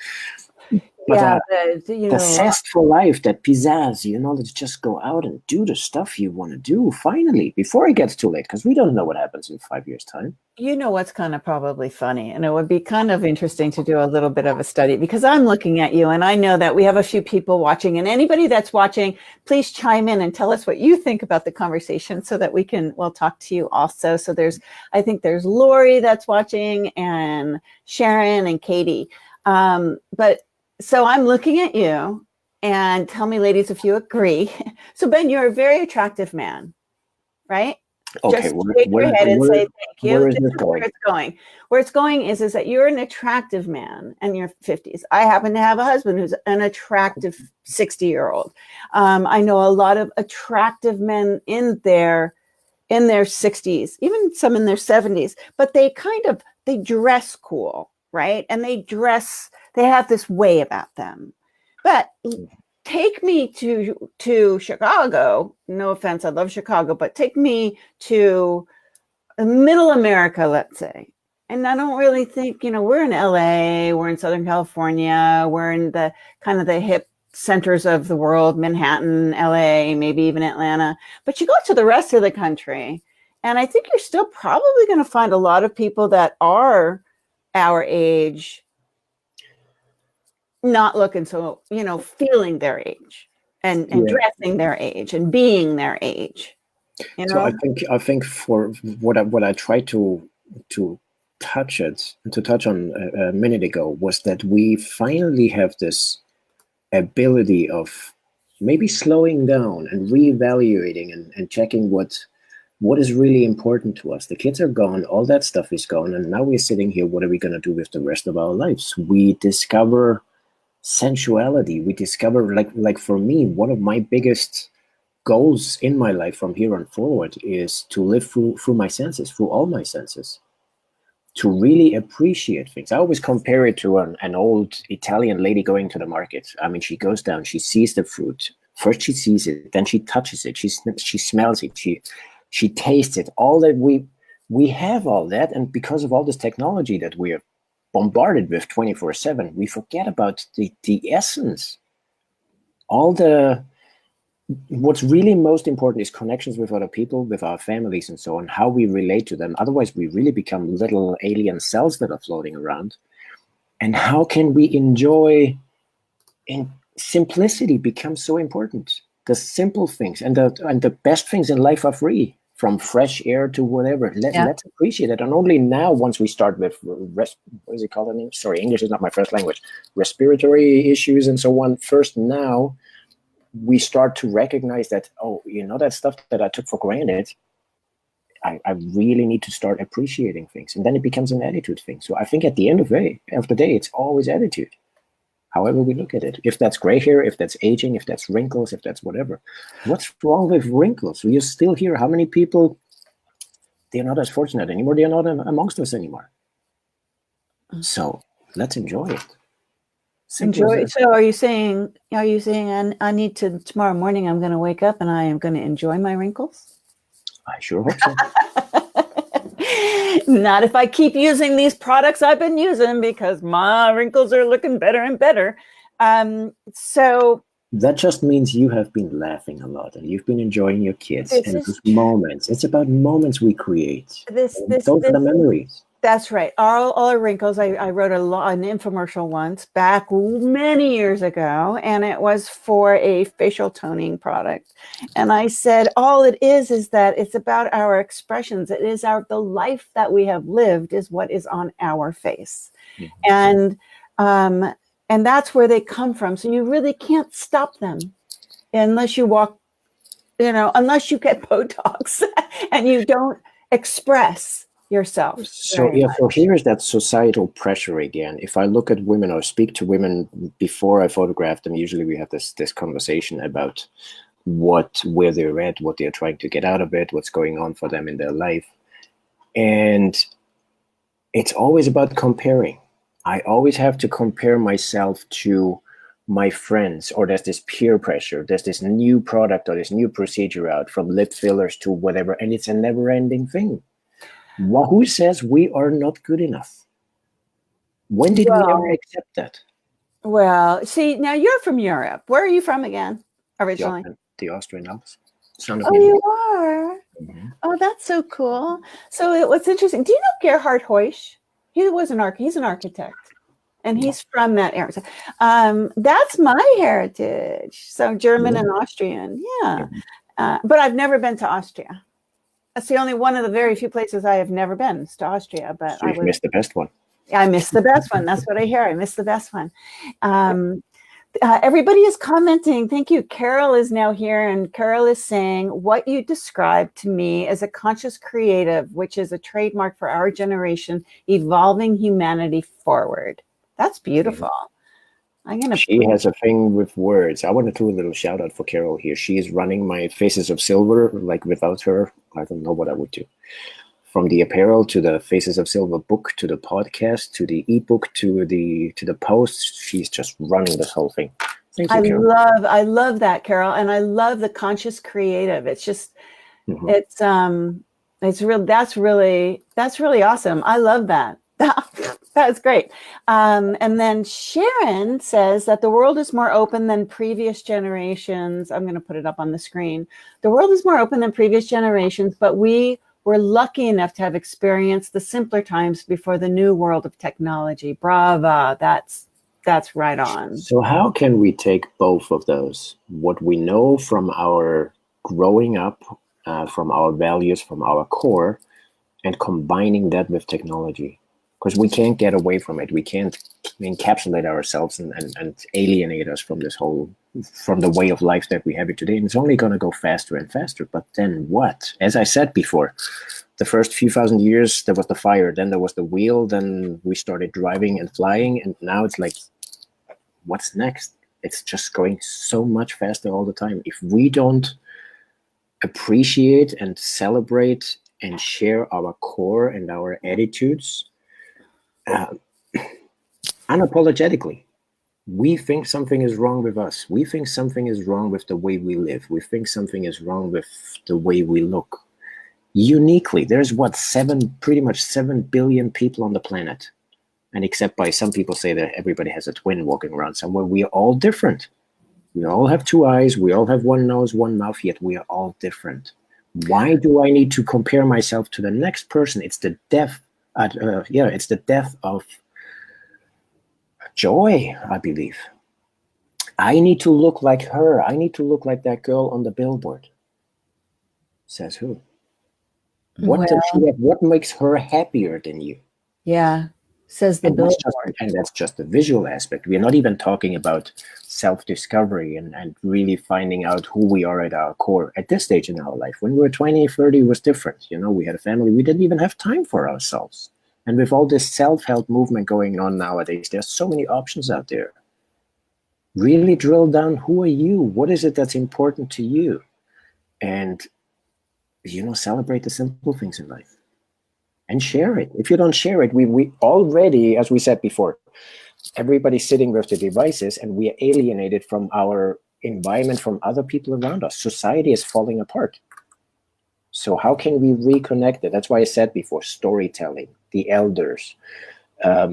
But the zest for life, that pizzazz, let's just go out and do the stuff you want to do finally before it gets too late, because we don't know what happens in 5 years' time. You know what's kind of probably funny, and it would be kind of interesting to do a little bit of a study, because I'm looking at you and I know that we have a few people watching, and anybody that's watching, please chime in and tell us what you think about the conversation so that we'll talk to you also. So I think there's Lori that's watching, and Sharon and Katie. So I'm looking at you, and tell me, ladies, if you agree. So Ben, you're a very attractive man, right? Okay, just shake your head and say thank you. Where is this going? Where it's going. Where it's going is that you're an attractive man in your 50s. I happen to have a husband who's an attractive 60-year-old. I know a lot of attractive men in their 60s, even some in their 70s, but they dress cool, right? And they have this way about them. But take me to Chicago. No offense, I love Chicago, but take me to middle America, let's say. And I don't really think, we're in LA, we're in Southern California, we're in the kind of the hip centers of the world, Manhattan, LA, maybe even Atlanta. But you go to the rest of the country, and I think you're still probably going to find a lot of people that are our age not looking so, feeling their age and dressing their age and being their age. So I think for what I tried to touch on a minute ago was that we finally have this ability of maybe slowing down and reevaluating and checking what is really important to us. The kids are gone, all that stuff is gone, and now we're sitting here. What are we going to do with the rest of our lives? We discover sensuality. We discover, like for me, one of my biggest goals in my life from here on forward is to live through my senses, through all my senses, to really appreciate things. I always compare it to an old Italian lady going to the market. I mean, she goes down, she sees the fruit. First she sees it, then she touches it, she smells it, she tastes it. All that we have all that, and because of all this technology that we are bombarded with 24/7, we forget about the essence. What's really most important is connections with other people, with our families and so on, how we relate to them. Otherwise, we really become little alien cells that are floating around. And how can we enjoy, in simplicity becomes so important. The simple things and the best things in life are free, from fresh air to whatever. Let's appreciate it. And only now, once we start with what is it called? Sorry, English is not my first language. Respiratory issues and so on. First now, we start to recognize that, that stuff that I took for granted, I really need to start appreciating things. And then it becomes an attitude thing. So I think at the end of the day, it's always attitude. However we look at it. If that's gray hair, if that's aging, if that's wrinkles, if that's whatever. What's wrong with wrinkles? We are still here. How many people, they're not as fortunate anymore. They're not amongst us anymore. So let's enjoy it. Enjoy. So are you saying I need to, tomorrow morning I'm going to wake up and I am going to enjoy my wrinkles? I sure hope so. Not if I keep using these products I've been using, because my wrinkles are looking better and better. So that just means you have been laughing a lot and you've been enjoying your kids and those moments. It's about moments we create. Those are the memories. That's right. All our wrinkles. I wrote an infomercial once back many years ago, and it was for a facial toning product. And I said, all it is that it's about our expressions. It is the life that we have lived is what is on our face. Mm-hmm. And that's where they come from. So you really can't stop them unless you walk, unless you get Botox and you don't express yourself. So here's that societal pressure again. If I look at women or speak to women before I photograph them, usually we have this conversation about where they're at, what they're trying to get out of it, what's going on for them in their life. And it's always about comparing. I always have to compare myself to my friends, or there's this peer pressure. There's this new product or this new procedure out, from lip fillers to whatever, and it's a never-ending thing. Well, who says we are not good enough? When did we ever accept that? Well, see, now you're from Europe. Where are you from again, originally? The Austrian Alps. Oh, you are? Mm-hmm. Oh, that's so cool. So what's interesting, do you know Gerhard Heusch? He's an architect, and he's from that area. That's my heritage. So German and Austrian, yeah. But I've never been to Austria. That's the only one of the very few places I have never been, is to Austria. But so you've missed the best one. I missed the best one. That's what I hear. I missed the best one. Everybody is commenting. Thank you. Carol is now here, and Carol is saying, what you described to me as a conscious creative, which is a trademark for our generation, evolving humanity forward. That's beautiful. She has a thing with words. I want to do a little shout out for Carol here. She is running my Faces of Silver. Like, without her, I don't know what I would do. From the apparel to the Faces of Silver book to the podcast to the ebook to the posts, she's just running this whole thing. Thank you, Carol. I love that, Carol, and I love the conscious creative. It's just, it's real. That's really awesome. I love that. That's great. And then Sharon says that the world is more open than previous generations. I'm going to put it up on the screen. The world is more open than previous generations, but we're lucky enough to have experienced the simpler times before the new world of technology. Brava. That's right on. So how can we take both of those, what we know from our growing up, from our values, from our core, and combining that with technology? Because we can't get away from it. We can't encapsulate ourselves and alienate us from from the way of life that we have it today. And it's only going to go faster and faster. But then what? As I said before, the first few thousand years, there was the fire. Then there was the wheel. Then we started driving and flying. And now it's like, what's next? It's just going so much faster all the time. If we don't appreciate and celebrate and share our core and our attitudes, unapologetically, we think something is wrong with us. We think something is wrong with the way we live. We think something is wrong with the way we look. Uniquely, there's pretty much 7 billion people on the planet. And except by some people say that everybody has a twin walking around somewhere, we are all different. We all have 2 eyes. We all have 1 nose, 1 mouth, yet we are all different. Why do I need to compare myself to the next person? It's the death. It's the death of joy, I believe. I need to look like her. I need to look like that girl on the billboard. Says who? What does she have? What makes her happier than you? Yeah, says the billboard. And that's just the visual aspect. We're not even talking about self-discovery and really finding out who we are at our core at this stage in our life. When we were 20, 30, it was different. We had a family. We didn't even have time for ourselves. And with all this self-help movement going on nowadays, there's so many options out there. Really drill down, who are you? What is it that's important to you? And, celebrate the simple things in life. And share it. If you don't share it, we already, as we said before, everybody's sitting with the devices and we are alienated from our environment, from other people around us. Society is falling apart. So how can we reconnect it? That's why I said before, storytelling, the elders. But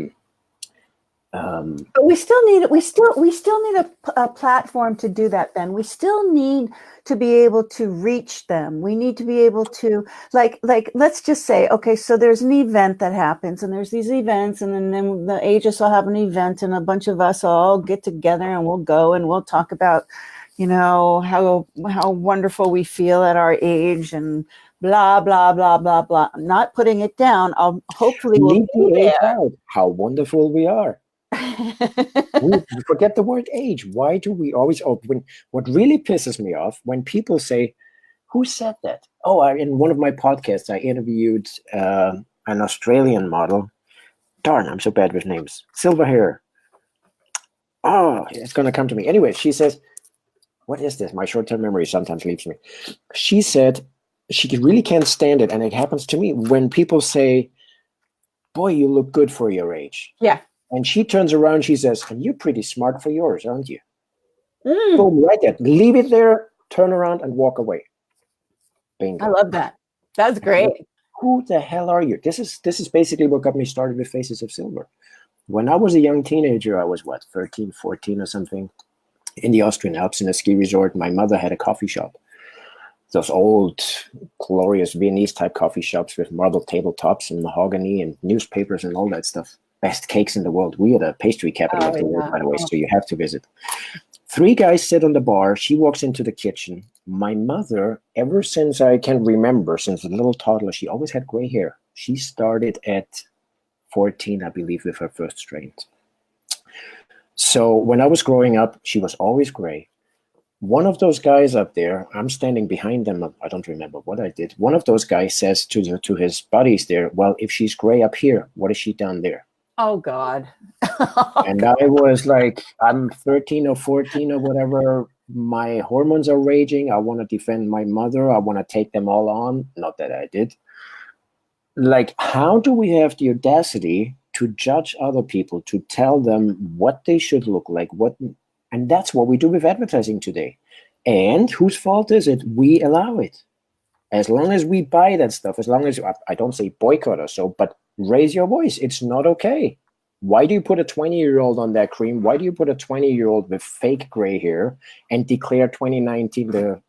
we still need a platform to do that, Ben. We still need to be able to reach them. We need to be able to, like let's just say, okay, so there's an event that happens, and there's these events, and then the Aegis will have an event, and a bunch of us all get together, and we'll go and we'll talk about, how wonderful we feel at our age, and blah blah blah blah blah. I'm not putting it down. Hopefully we'll be there. How wonderful we are. We forget the word age. Why do we always open? What really pisses me off when people say, "Who said that?" Oh, in one of my podcasts, I interviewed an Australian model. Darn, I'm so bad with names. Silver hair. Oh, it's going to come to me. Anyway, she says, "What is this?" My short-term memory sometimes leaves me. She said she really can't stand it, and it happens to me when people say, "Boy, you look good for your age." Yeah. And she turns around, she says, and you're pretty smart for yours, aren't you? Mm. Boom, right there. Leave it there, turn around and walk away. Bingo. I love that. That's great. Who the hell are you? This is basically what got me started with Faces of Silver. When I was a young teenager, I was 13, 14 or something, in the Austrian Alps in a ski resort. My mother had a coffee shop. Those old, glorious Viennese type coffee shops with marble tabletops and mahogany and newspapers and all that stuff. Best cakes in the world. We are the pastry capital of the world, by the way, so you have to visit. 3 guys sit on the bar. She walks into the kitchen. My mother, ever since I can remember, since a little toddler, she always had gray hair. She started at 14, I believe, with her first strains. So when I was growing up, she was always gray. One of those guys up there, I'm standing behind them. I don't remember what I did. One of those guys says to his buddies there, well, if she's gray up here, what is she down there? Oh, God. And I was like, I'm 13 or 14 or whatever. My hormones are raging. I want to defend my mother. I want to take them all on. Not that I did. Like, how do we have the audacity to judge other people, to tell them what they should look like? And that's what we do with advertising today. And whose fault is it? We allow it. As long as we buy that stuff, as long as, I don't say boycott or so, but raise your voice. It's not okay. Why do you put a 20-year-old on that cream? Why do you put a 20-year-old with fake gray hair and declare 2019 the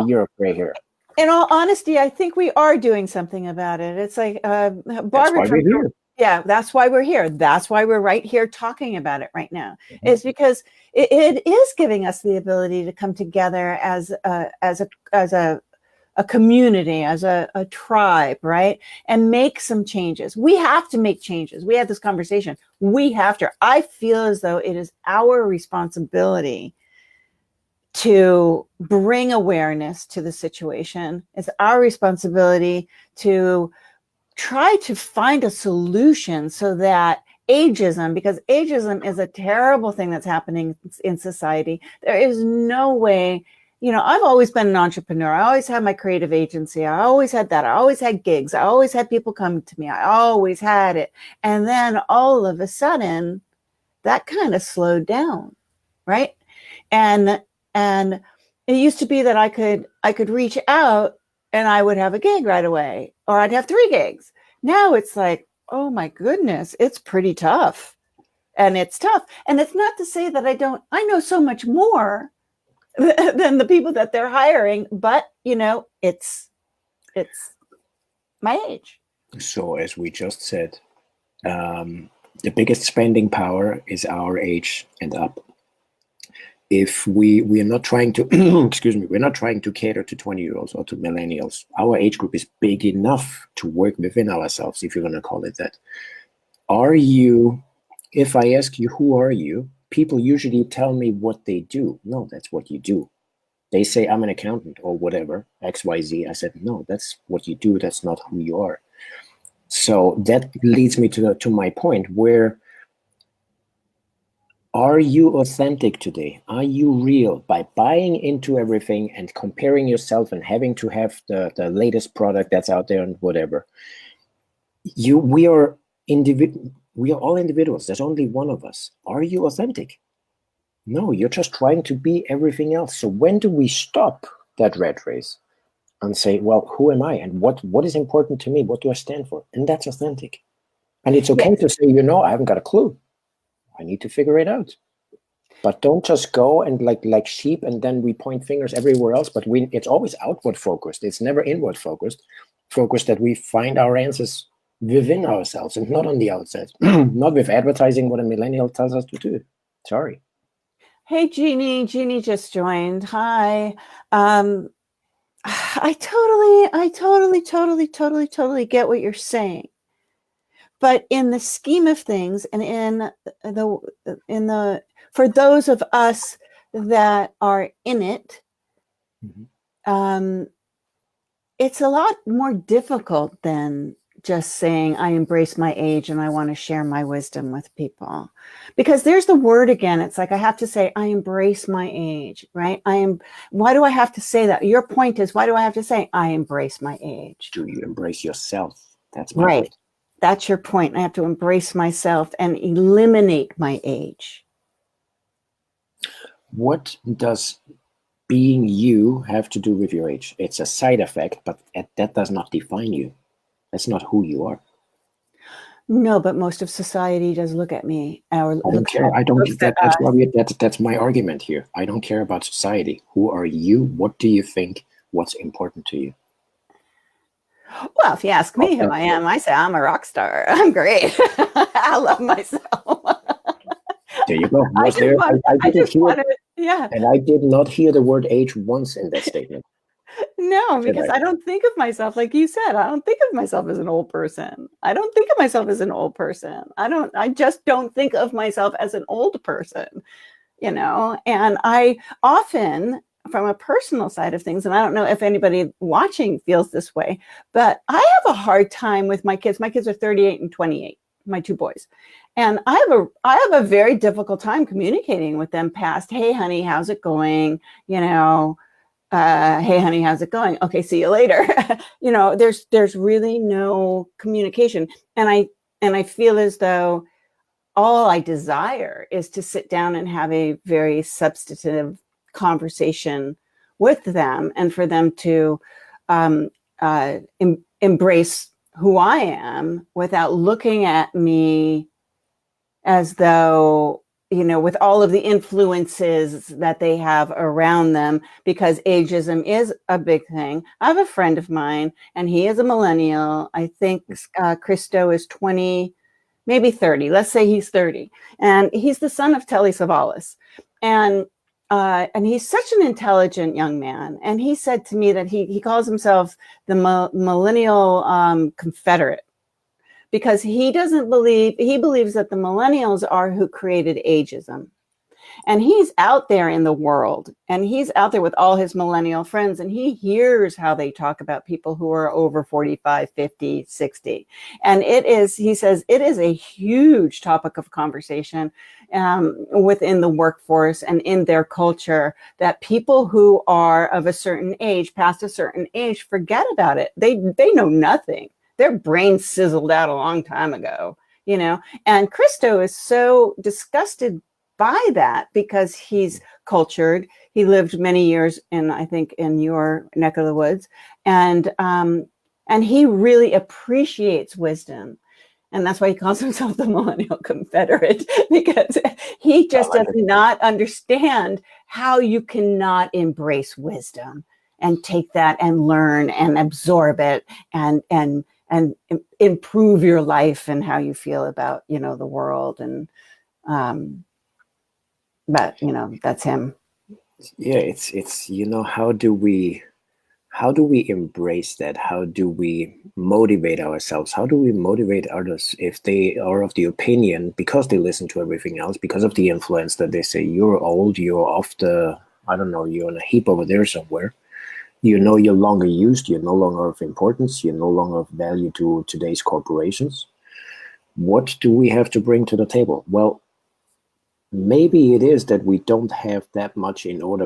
year of gray hair? In all honesty, I think we are doing something about it. It's like That's why we're here. Yeah, that's why we're here. That's why we're right here talking about it right now. Mm-hmm. It's because it is giving us the ability to come together as a community, as a tribe, right? And make some changes. We have to make changes. We had this conversation. We have to. I feel as though it is our responsibility to bring awareness to the situation. It's our responsibility to try to find a solution so that ageism, because ageism is a terrible thing that's happening in society. There is no way, I've always been an entrepreneur. I always had my creative agency. I always had that. I always had gigs. I always had people come to me. I always had it. And then all of a sudden that kind of slowed down, right? And it used to be that I could reach out and I would have a gig right away, or I'd have 3 gigs. Now it's like, oh my goodness, it's pretty tough. And it's tough. And it's not to say that I know so much more than the people that they're hiring, but it's my age. So as we just said, the biggest spending power is our age and up. If we are not trying to, we're not trying to cater to 20-year-olds or to millennials. Our age group is big enough to work within ourselves, if you're going to call it that. If I ask you, who are you? People usually tell me what they do. No, that's what you do. They say, I'm an accountant or whatever, XYZ. I said, no, that's what you do. That's not who you are. So that leads me to my point where, are you authentic today? Are you real? By buying into everything and comparing yourself and having to have the latest product that's out there and whatever. We are all individuals. There's only one of us. Are you authentic? No, you're just trying to be everything else. So when do we stop that rat race and say, well, who am I? And what is important to me? What do I stand for? And that's authentic. And it's okay to say, I haven't got a clue. I need to figure it out. But don't just go and like sheep and then we point fingers everywhere else. But it's always outward focused. It's never inward focused that we find our answers within ourselves and not on the outside. Not with advertising what a millennial tells us to do. Sorry. Hey, Jeannie. Jeannie just joined. Hi. I totally get what you're saying. But in the scheme of things, and for those of us that are in it, it's a lot more difficult than just saying, I embrace my age and I want to share my wisdom with people. Because there's the word again. It's like, I have to say, I embrace my age, right? Why do I have to say that? Your point is, why do I have to say, I embrace my age? Do you embrace yourself? That's my point. That's your point. I have to embrace myself and eliminate my age. What does being you have to do with your age? It's a side effect, but that does not define you. That's not who you are. No, but most of society does look at me. I don't care. That's my argument here. I don't care about society. Who are you? What do you think? What's important to you? Well, if you ask me who I am, I say I'm a rock star. I'm great. I love myself. There you go. Yeah. And I did not hear the word age once in that statement. No, because I don't think of myself, like you said, I don't think of myself as an old person. I don't think of myself as an old person. I just don't think of myself as an old person, you know? And I often, from a personal side of things, and I don't know if anybody watching feels this way, but I have a hard time with my kids. My kids are 38 and 28, my two boys. And I have a very difficult time communicating with them past, hey, honey, how's it going? You know, hey, honey, how's it going? Okay, see you later. You know, there's really no communication. And I feel as though all I desire is to sit down and have a very substantive conversation with them, and for them to embrace who I am without looking at me as though, you know, with all of the influences that they have around them, because ageism is a big thing. I have a friend of mine, and he is a millennial. I think Christo is 20, maybe 30. Let's say he's 30. And he's the son of Telly Savalas. And he's such an intelligent young man. And he said to me that he calls himself the millennial Confederate, because he believes that the millennials are who created ageism. And he's out there in the world, and he's out there with all his millennial friends, and he hears how they talk about people who are over 45, 50, 60. And he says, it is a huge topic of conversation within the workforce and in their culture, that people who are of a certain age, past a certain age, forget about it. They know nothing. Their brains sizzled out a long time ago, you know. And Christo is so disgusted by that, because he's cultured. He lived many years I think in your neck of the woods, and he really appreciates wisdom. And that's why he calls himself the Millennial Confederate, because he just does not understand how you cannot embrace wisdom and take that and learn and absorb it and improve your life and how you feel about, you know, the world. And but, you know, that's him. Yeah, it's you know, how do we embrace that? How do we motivate ourselves? How do we motivate others if they are of the opinion, because they listen to everything else, because of the influence, that they say you're old, you're off the, I don't know, you're in a heap over there somewhere. You know, you're longer used, you're no longer of importance, you're no longer of value to today's corporations. What do we have to bring to the table? Well, maybe it is that we don't have that much in order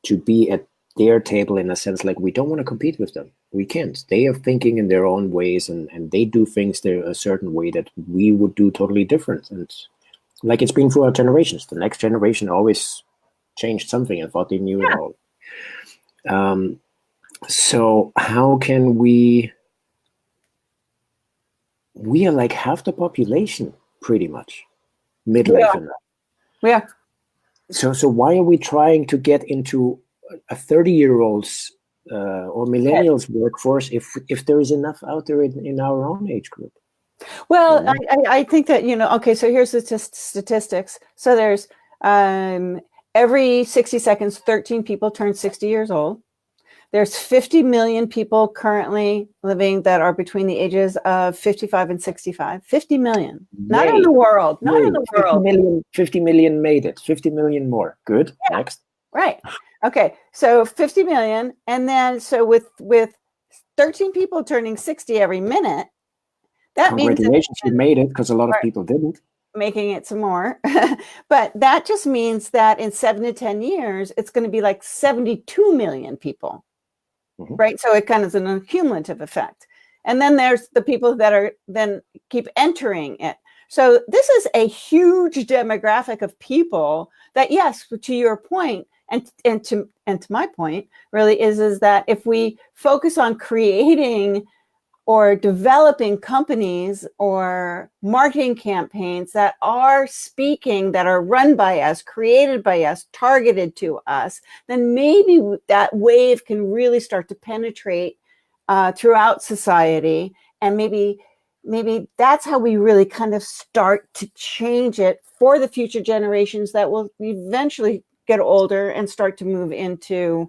to be at their table, in a sense, like we don't want to compete with them. We can't. They are thinking in their own ways, and they do things a certain way that we would do totally different. And like it's been throughout generations. The next generation always changed something and thought they knew it all. So how can we are like half the population, pretty much, midlife. Yeah. So why are we trying to get into a 30-year-old's or millennials workforce if there is enough out there in our own age group? Well, I think that, you know, okay, so here's the statistics. So there's every 60 seconds, 13 people turn 60 years old. There's 50 million people currently living that are between the ages of 55 and 65. 50 million. Not in the world. Not in the world. 50 million made it. 50 million more. Good. Yeah. Next. Right. Okay. So 50 million. And then so with 13 people turning 60 every minute, that means congratulations, you made it, because a lot of people didn't. Making it some more. But that just means that in 7 to 10 years, it's going to be like 72 million people. Mm-hmm. Right. So it kind of is an cumulative effect. And then there's the people that are then keep entering it. So this is a huge demographic of people that, yes, to your point, and to my point, really is that if we focus on creating or developing companies or marketing campaigns that are speaking, that are run by us, created by us, targeted to us, then maybe that wave can really start to penetrate throughout society. And maybe that's how we really kind of start to change it for the future generations that will eventually get older and start to move into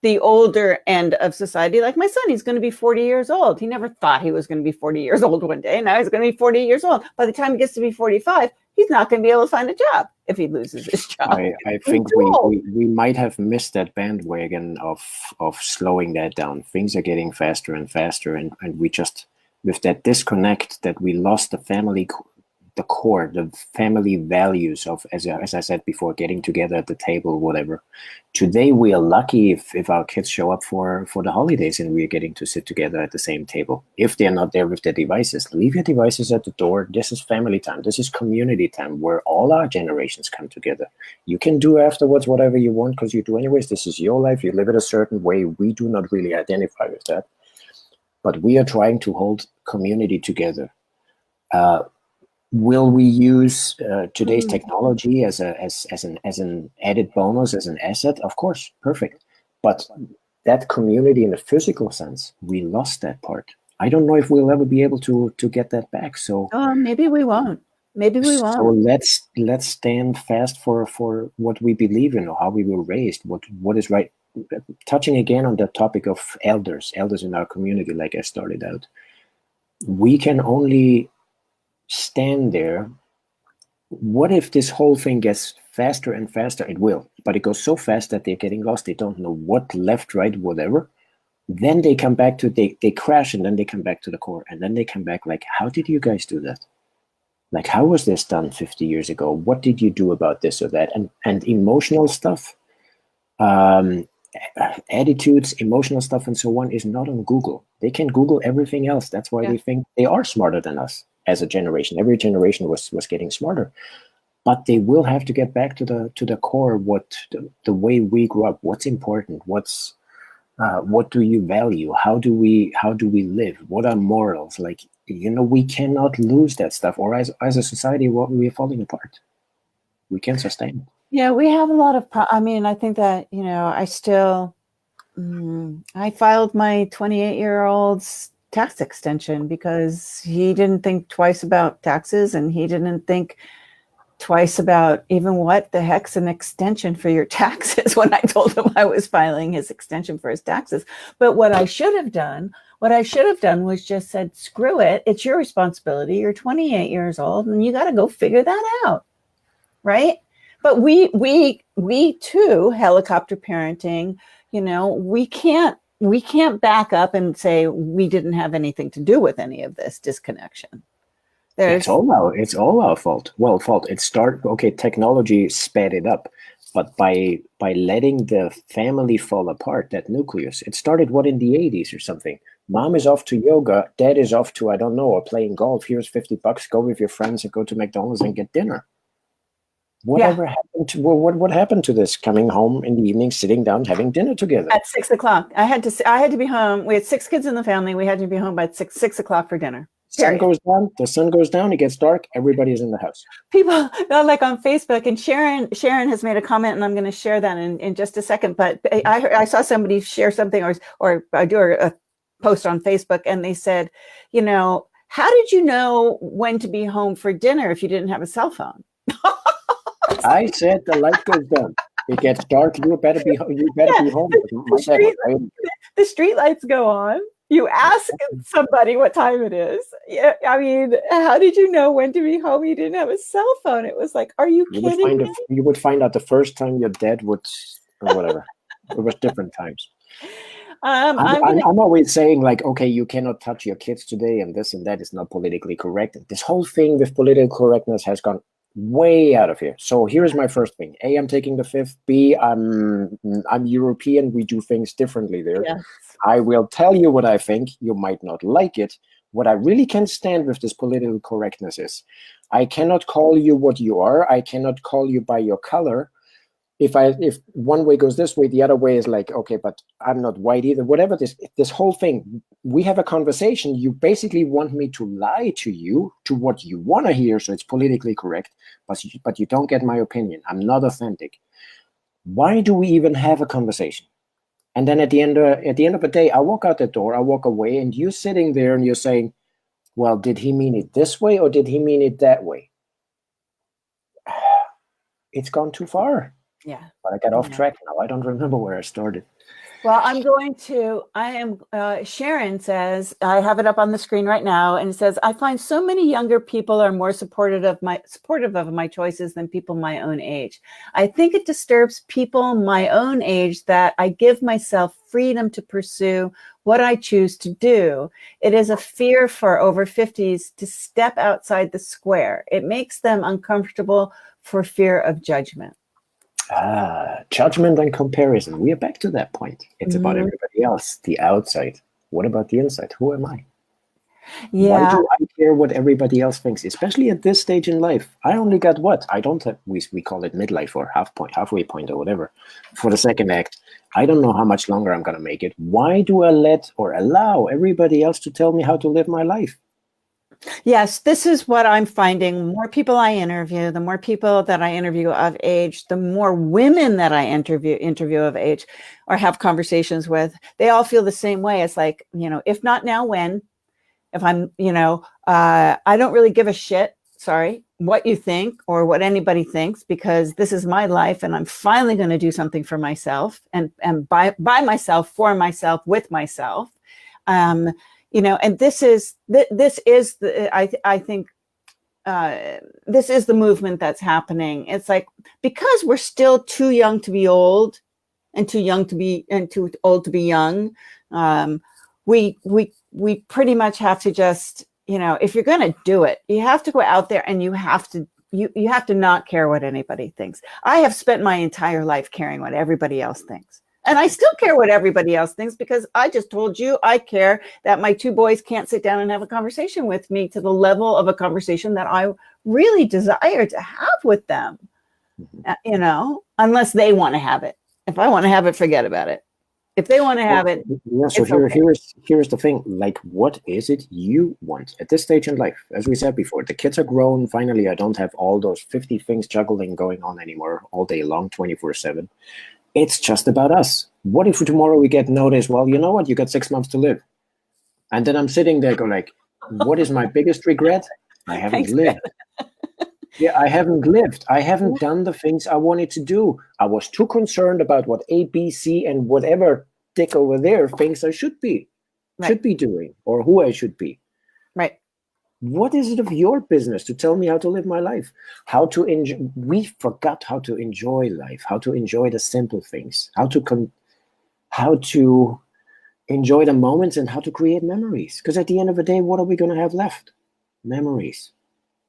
the older end of society. Like my son, he's going to be 40 years old. He never thought he was going to be 40 years old one day. Now he's going to be 40 years old. By the time he gets to be 45, he's not going to be able to find a job if he loses his job. I think we might have missed that bandwagon of slowing that down. Things are getting faster and faster, and we just, with that disconnect, that we lost the family, the core, the family values of, as I said before, getting together at the table, whatever. Today we are lucky if our kids show up for the holidays and we're getting to sit together at the same table. If they're not there with their devices, leave your devices at the door. This is family time. This is community time where all our generations come together. You can do afterwards whatever you want because you do anyways. This is your life. You live it a certain way. We do not really identify with that. But we are trying to hold community together. Will we use today's technology as an added bonus, as an asset? Of course, perfect. But that community in a physical sense, we lost that part. I don't know if we'll ever be able to get that back. So maybe we won't. Maybe we won't. So let's stand fast for what we believe in or how we were raised. What is right. Touching again on the topic of elders in our community, like I started out, we can only stand there. What if this whole thing gets faster and faster? It will, but it goes so fast that they're getting lost. They don't know what, left, right, whatever. Then they come back to, they crash, and then they come back to the core, and then they come back like, how did you guys do that? Like, how was this done 50 years ago? What did you do about this or that? And emotional stuff, attitudes, emotional stuff, and so on is not on Google. They can Google everything else. That's why they think they are smarter than us as a generation. Every generation was getting smarter, but they will have to get back to the core. What the way we grew up, what's important, what do you value, how do we live, what are morals? Like, we cannot lose that stuff, or as a society, we're falling apart. We can't sustain it. Yeah, we have a lot of I think that I still I filed my 28-year-old's tax extension because he didn't think twice about taxes, and he didn't think twice about even what the heck's an extension for your taxes when I told him I was filing his extension for his taxes. But what I should have done was just said, screw it. It's your responsibility. You're 28 years old and you got to go figure that out. Right. But we too, helicopter parenting, we can't back up and say we didn't have anything to do with any of this disconnection. It's all our fault. Well, technology sped it up, but by letting the family fall apart, that nucleus, it started in the 80s or something. Mom is off to yoga, dad is off to, I don't know, or playing golf. Here's $50. Go with your friends and go to McDonald's and get dinner. Whatever happened to what happened to this? Coming home in the evening, sitting down, having dinner together at 6 o'clock. I had to be home. We had 6 kids in the family. We had to be home by 6 o'clock for dinner. The sun goes down, it gets dark, everybody's in the house. People like on Facebook, and Sharon has made a comment, and I'm going to share that in just a second. But I saw somebody share something or do a post on Facebook, and they said, how did you know when to be home for dinner if you didn't have a cell phone? I said the light goes down. It gets dark. You better be home. The street lights go on. You ask somebody what time it is. Yeah, I mean, how did you know when to be home? You didn't have a cell phone. It was like, are you kidding me? You would find out the first time your dad would, or whatever. It was different times. I'm always saying, like, okay, you cannot touch your kids today, and this and that is not politically correct. This whole thing with political correctness has gone way out of here. So here's my first thing. A, I'm taking the fifth. B, I'm European. We do things differently there. Yes. I will tell you what I think. You might not like it. What I really can stand with this political correctness is I cannot call you what you are. I cannot call you by your color. If one way goes this way, the other way is like, okay, but I'm not white either. Whatever this whole thing, we have a conversation. You basically want me to lie to you, to what you want to hear, so it's politically correct, but you don't get my opinion. I'm not authentic. Why do we even have a conversation? And then at the end of the day, I walk out the door, I walk away, and you're sitting there and you're saying, well, did he mean it this way or did he mean it that way? It's gone too far. Yeah. But I got off track now. I don't remember where I started. Well, Sharon says, I have it up on the screen right now, and it says, I find so many younger people are more supportive of my choices than people my own age. I think it disturbs people my own age that I give myself freedom to pursue what I choose to do. It is a fear for over 50s to step outside the square. It makes them uncomfortable for fear of judgment. Judgment and comparison. We are back to that point. It's about everybody else, the outside. What about the inside? Who am I? Yeah. Why do I care what everybody else thinks? Especially at this stage in life. I only got what? I don't have, we call it midlife or halfway point or whatever. For the second act, I don't know how much longer I'm going to make it. Why do I let or allow everybody else to tell me how to live my life? Yes, this is what I'm finding. More people I interview, the more people that I interview of age, the more women that I interview of age or have conversations with, they all feel the same way. It's like, if not now, when? If I'm, I don't really give a shit, what you think or what anybody thinks, because this is my life and I'm finally going to do something for myself and by myself, for myself, with myself. And this is the, I think this is the movement that's happening. It's like, because we're still too young to be old and too old to be young. We pretty much have to just, if you're going to do it, you have to go out there and you have to not care what anybody thinks. I have spent my entire life caring what everybody else thinks. And I still care what everybody else thinks, because I just told you I care that my two boys can't sit down and have a conversation with me to the level of a conversation that I really desire to have with them, unless they want to have it. If I want to have it, forget about it. If they want to have it. Yeah, so here's the thing. Like, what is it you want at this stage in life? As we said before, the kids are grown. Finally, I don't have all those 50 things juggling going on anymore all day long, 24/7. It's just about us. What if tomorrow we get notice, well, you know what, you got 6 months to live. And then I'm sitting there going like, what is my biggest regret? I haven't lived. Yeah, I haven't lived. I haven't done the things I wanted to do. I was too concerned about what A, B, C, and whatever dick over there thinks I should be doing, or who I should be. Right. What is it of your business to tell me how to live my life? How to enjoy? We forgot how to enjoy life, how to enjoy the simple things, how to enjoy the moments, and how to create memories. Because at the end of the day, what are we going to have left? Memories.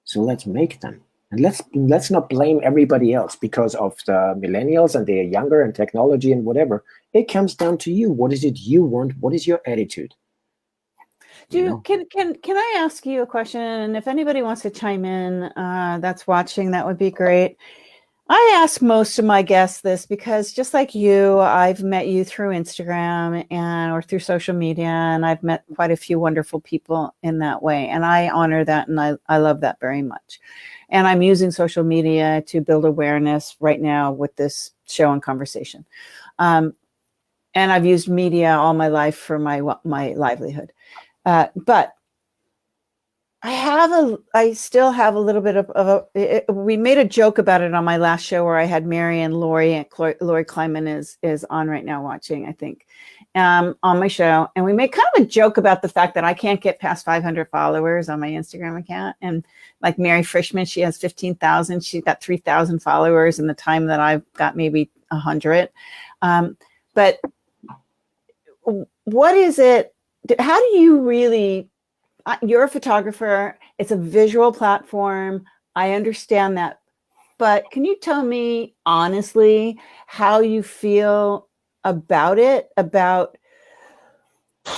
So let's make them. And let's not blame everybody else because of the millennials and they're younger and technology and whatever. It comes down to you. What is it you want? What is your attitude? Can I ask you a question? And if anybody wants to chime in that's watching, that would be great. I ask most of my guests this because, just like you, I've met you through Instagram or through social media, and I've met quite a few wonderful people in that way. And I honor that, and I love that very much. And I'm using social media to build awareness right now with this show and conversation. And I've used media all my life for my livelihood. But I still have a little bit of we made a joke about it on my last show where I had Mary and Lori, and Lori Kleiman is on right now watching, I think, on my show. And we made kind of a joke about the fact that I can't get past 500 followers on my Instagram account. And like Mary Frischman, she has 15,000. She's got 3,000 followers in the time that I've got maybe 100. But what is it? How do you really, you're a photographer, it's a visual platform. I understand that but can you tell me honestly how you feel about it? About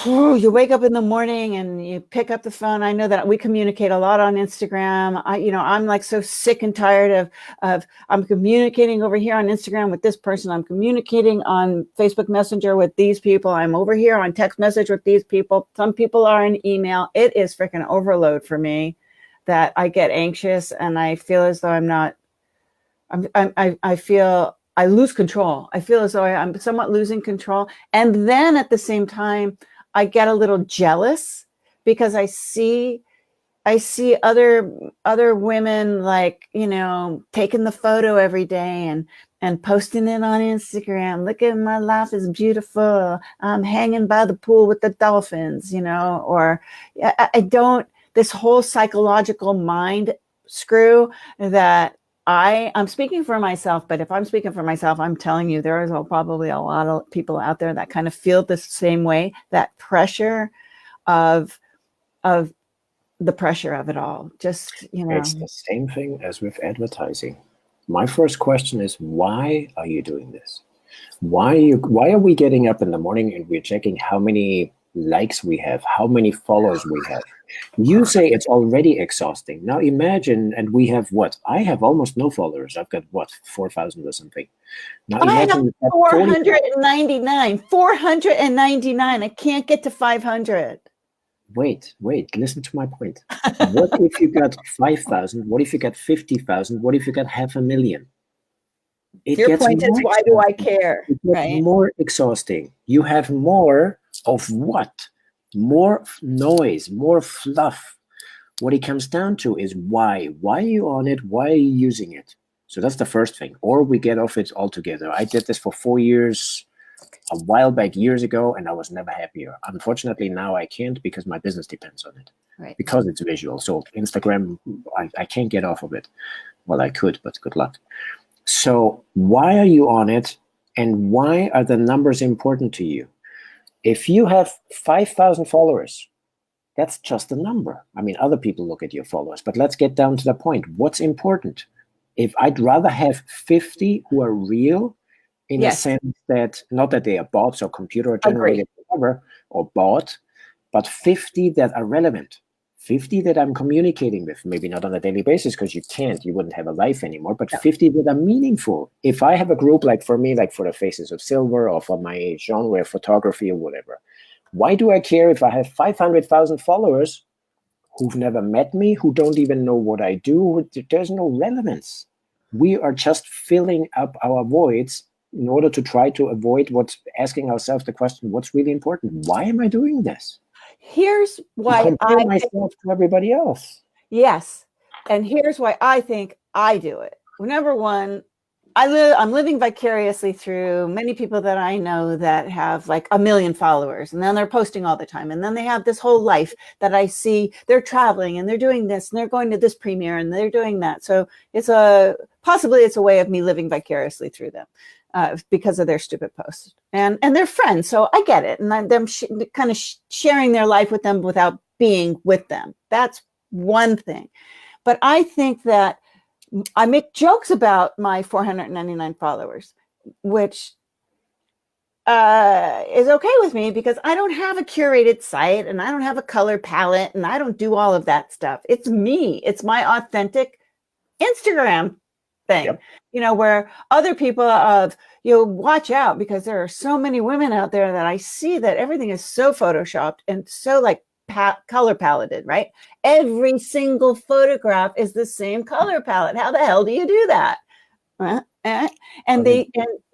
you wake up in the morning and you pick up the phone. I know that we communicate a lot on Instagram. I'm like so sick and tired of I'm communicating over here on Instagram with this person. I'm communicating on Facebook Messenger with these people. I'm over here on text message with these people. Some people are in email. It is freaking overload for me that I get anxious and I feel as though I feel I lose control. I feel as though I'm somewhat losing control. And then at the same time, I get a little jealous because I see other women, like, taking the photo every day and posting it on Instagram. Look at my life is beautiful. I'm hanging by the pool with the dolphins, or I don't, this whole psychological mind screw that I'm speaking for myself, but if I'm speaking for myself, I'm telling you, there is probably a lot of people out there that kind of feel the same way, that pressure of the pressure of it all. Just, It's the same thing as with advertising. My first question is, why are you doing this? Why are we getting up in the morning and we're checking how many likes we have, how many followers we have? You say it's already exhausting. Now imagine, and we have what? I have almost no followers. I've got what, 4,000 or something. Now imagine 499. 499. I can't get to 500. Wait, listen to my point. What if you got 5,000? What if you got 50,000? What if you got 500,000? Your point is, why do I care? It gets more exhausting. You have more of what? More noise, more fluff. What it comes down to is why. Why are you on it? Why are you using it? So that's the first thing. Or we get off it altogether. I did this for 4 years, a while back, years ago, and I was never happier. Unfortunately, now I can't because my business depends on it. Right. Because it's visual. So Instagram, I can't get off of it. Well, I could, but good luck. So why are you on it? And why are the numbers important to you? If you have 5,000 followers, that's just a number. I mean, other people look at your followers, but let's get down to the point. What's important? If I'd rather have 50 who are real, in a sense that, not that they are bots or computer generated, whatever, or bought, but 50 that are relevant. 50 that I'm communicating with, maybe not on a daily basis because you wouldn't have a life anymore, but 50 that are meaningful. If I have a group, like for me, like for the Faces of Silver or for my genre, photography or whatever, why do I care if I have 500,000 followers who've never met me, who don't even know what I do? There's no relevance. We are just filling up our voids in order to try to avoid asking ourselves the question, what's really important? Why am I doing this? Here's why compare myself to everybody else. Yes. And here's why I think I do it. Number one, I'm living vicariously through many people that I know that have like 1 million followers, and then they're posting all the time. And then they have this whole life that I see. They're traveling and they're doing this and they're going to this premiere and they're doing that. So it's possibly it's a way of me living vicariously through them. Because of their stupid posts, and they're friends, so I get it, and them kind of sharing their life with them without being with them. That's one thing. But I think that I make jokes about my 499 followers, which is okay with me because I don't have a curated site and I don't have a color palette and I don't do all of that stuff. It's me. It's my authentic Instagram thing, where other people watch out, because there are so many women out there that I see that everything is so photoshopped and so like color paletted, right? Every single photograph is the same color palette. How the hell do you do that?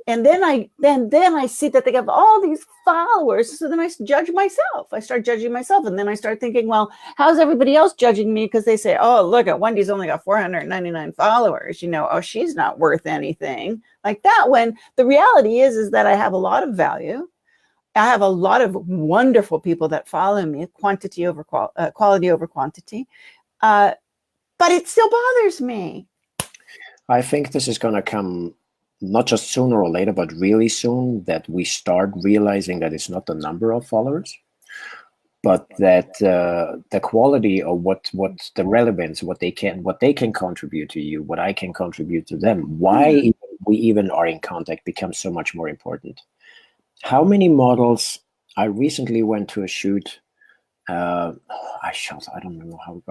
And then I see that they have all these followers. So then I judge myself. I start judging myself. And then I start thinking, well, how's everybody else judging me? Because they say, oh, look at Wendy's only got 499 followers. Oh, she's not worth anything like that. When the reality is that I have a lot of value. I have a lot of wonderful people that follow me, quality over quantity. But it still bothers me. I think this is going to come not just sooner or later, but really soon, that we start realizing that it's not the number of followers, but that the quality of what the relevance, what they can contribute to you, what I can contribute to them, why we even are in contact becomes so much more important. How many models? I recently went to a shoot. I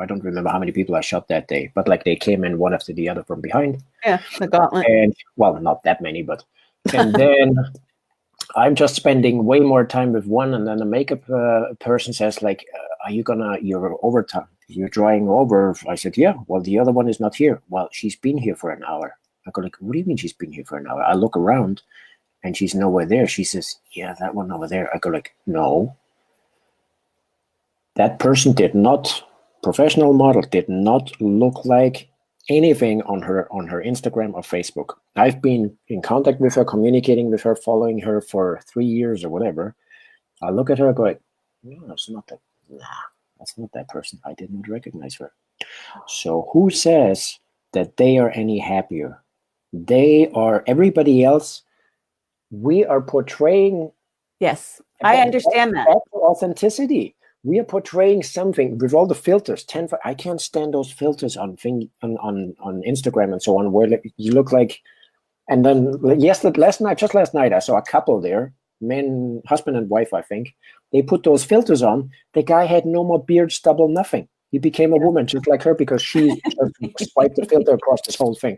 don't remember how many people I shot that day, but like they came in one after the other from behind. Yeah, the gauntlet. And well, not that many, but and then I'm just spending way more time with one, and then the makeup person says like, you're overtime, you're drawing over. I said, yeah, well, the other one is not here. Well, she's been here for an hour. I go like, what do you mean she's been here for an hour? I look around and she's nowhere there. She says, yeah, that one over there. I go like, no. That person professional model did not look like anything on her Instagram or Facebook. I've been in contact with her, communicating with her, following her for 3 years or whatever. I look at her, go like, no, that's not that person. I did not recognize her. So who says that they are any happier? They are everybody else. We are portraying. Yes, I understand that. Authenticity. We are portraying something with all the filters. I can't stand those filters on Instagram and so on, where you look like. And then last night, I saw a couple there, husband and wife, I think. They put those filters on. The guy had no more beard, stubble, nothing. He became a woman just like her because she just swiped the filter across this whole thing.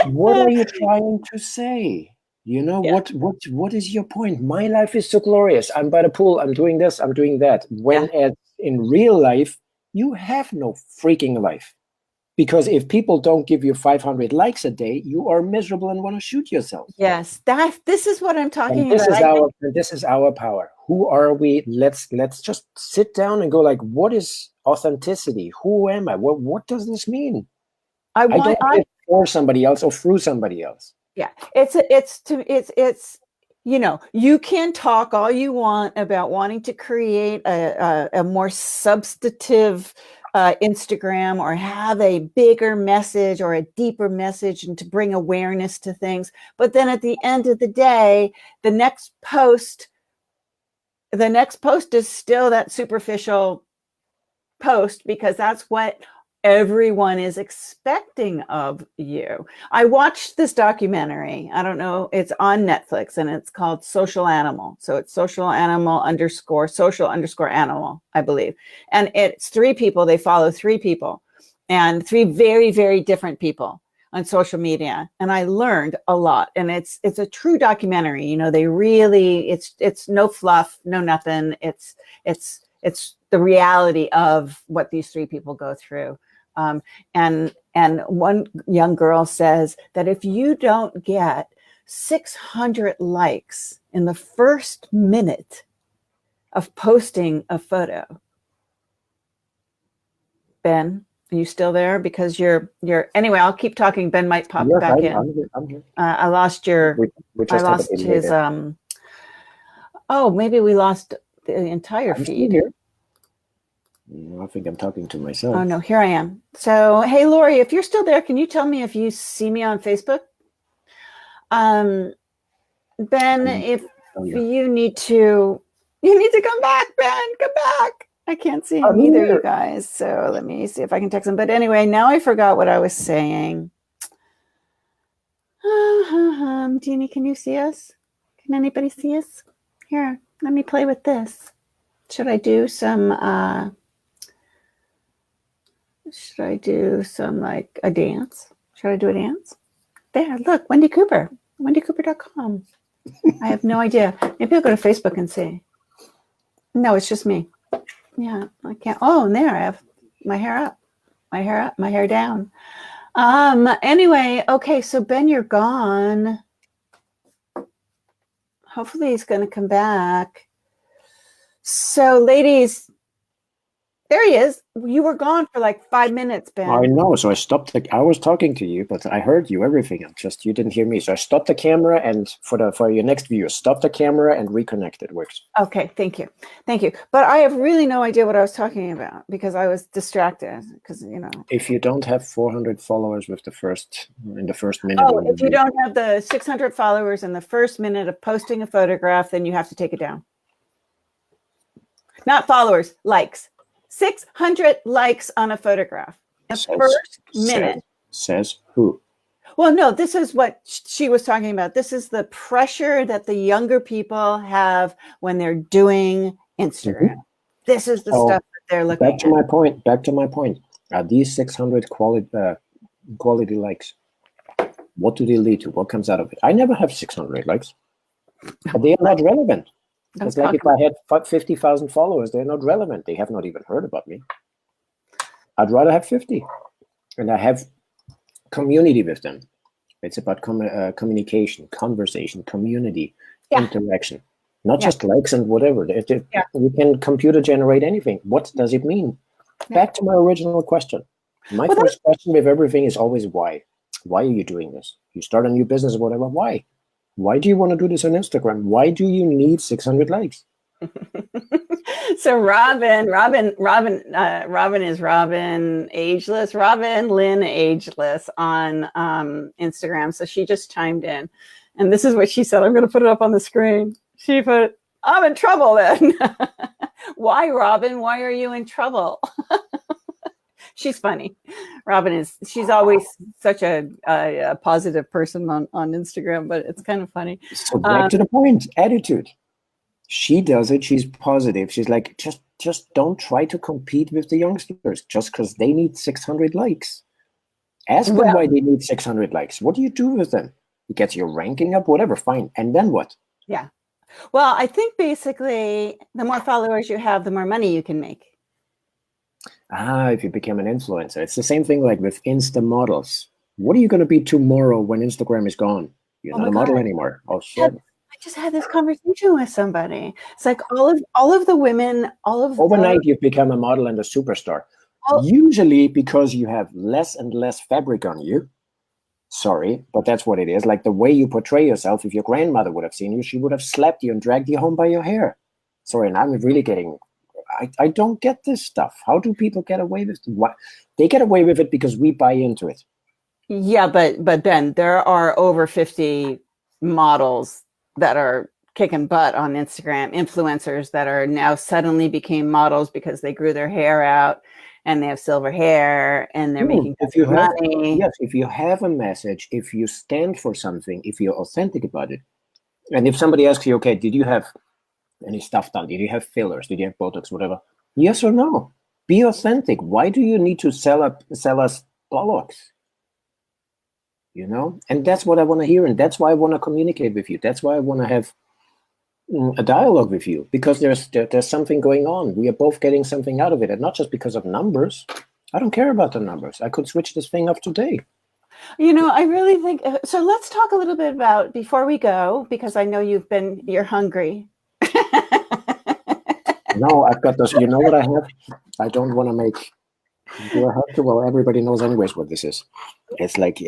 What are you trying to say? You know, what is your point? My life is so glorious. I'm by the pool. I'm doing this. I'm doing that. When in real life, you have no freaking life. Because if people don't give you 500 likes a day, you are miserable and want to shoot yourself. Yes, this is what I'm talking about. This is our power. Who are we? Let's just sit down and go like, what is authenticity? Who am I? What does this mean? I don't live for somebody else or through somebody else. Yeah, it's you know, you can talk all you want about wanting to create a more substantive Instagram or have a bigger message or a deeper message and to bring awareness to things. But then at the end of the day, the next post is still that superficial post because that's what everyone is expecting of you. I watched this documentary. I don't know. It's on Netflix and it's called Social Animal. So it's social animal _ animal, I believe. And it's 3 people. They follow 3 people and 3 very, very different people on social media. And I learned a lot. And it's a true documentary. You know, they really, it's no fluff, no nothing. It's the reality of what these 3 people go through. And one young girl says that if you don't get 600 likes in the first minute of posting a photo, Ben, are you still there? Because you're anyway, I'll keep talking. Ben might pop back in. I'm here. I lost his, maybe we lost the entire feed. Here. I think I'm talking to myself. Oh, no, here I am. So, hey, Lori, if you're still there, can you tell me if you see me on Facebook? Ben, if you need to come back, Ben, come back. I can't see him either, you guys. So let me see if I can text him. But anyway, now I forgot what I was saying. Jeannie, can you see us? Can anybody see us? Here, let me play with this. Should I do some like a dance? Should I do a dance? There, look, Wendi Cooper, wendicooper.com. I have no idea. Maybe I'll go to Facebook and see. No, it's just me. Yeah, I can't. Oh, and there I have my hair up, my hair down. Anyway, okay, so Ben, you're gone. Hopefully he's going to come back. So, ladies, there he is. You were gone for like 5 minutes, Ben. I know. So I stopped. I was talking to you, but I heard you, everything. Just you didn't hear me. So I stopped the camera, and for your next view, stop the camera and reconnect. It works. Okay, thank you. But I have really no idea what I was talking about because I was distracted. Because if you don't have 400 followers in the first minute. Oh, if you don't have the 600 followers in the first minute of posting a photograph, then you have to take it down. not followers, likes. 600 likes on a photograph. The first minute. Says who? Well, no, this is what she was talking about. This is the pressure that the younger people have when they're doing Instagram. Mm-hmm. This is the stuff that they're looking at. Back to my point. Are these 600 quality likes? What do they lead to? What comes out of it? I never have 600 likes. They are not relevant. It's like if I had 50,000 followers, they're not relevant. They have not even heard about me. I'd rather have 50. And I have community with them. It's about communication, conversation, community, interaction. Not just likes and whatever. You can computer generate anything. What does it mean? Back to my original question. My first question with everything is always why. Why are you doing this? You start a new business or whatever. Why? Why do you want to do this on Instagram? Why do you need 600 likes? So Robin is Robin Ageless, Robin Lynn Ageless on Instagram. So she just chimed in, and this is what she said. I'm going to put it up on the screen. She put, "I'm in trouble then." Why, Robin? Why are you in trouble? She's funny. She's always such a positive person on Instagram, but it's kind of funny. So back to the point, attitude. She does it. She's positive. She's like, just don't try to compete with the youngsters just because they need 600 likes. Ask them why they need 600 likes. What do you do with them? It gets your ranking up, whatever, fine. And then what? Yeah. Well, I think basically the more followers you have, the more money you can make. If you become an influencer. It's the same thing like with Insta models. What are you going to be tomorrow when Instagram is gone? You're not a model anymore. Oh, shit. I just had this conversation with somebody. It's like all of the women, overnight you've become a model and a superstar. Usually because you have less and less fabric on you. Sorry, but that's what it is. Like the way you portray yourself, if your grandmother would have seen you, she would have slapped you and dragged you home by your hair. Sorry, and I'm really getting... I don't get this stuff. How do people get away with it? What? They get away with it because we buy into it. Yeah, but Ben, there are over 50 models that are kicking butt on Instagram, influencers that are now suddenly became models because they grew their hair out and they have silver hair and they're making money. Yes, if you have a message, if you stand for something, if you're authentic about it, and if somebody asks you, okay, did you have any stuff done? Did you have fillers? Did you have Botox? Whatever. Yes or no? Be authentic. Why do you need to sell us bollocks? You know? And that's what I want to hear. And that's why I want to communicate with you. That's why I want to have a dialogue with you, because there's something going on. We are both getting something out of it. And not just because of numbers. I don't care about the numbers. I could switch this thing off today. You know, I really think, so let's talk a little bit about, before we go, because I know you're hungry. No, I've got those. You know what I have? I don't want to make. Do I have to? Well, everybody knows anyways what this is. It's like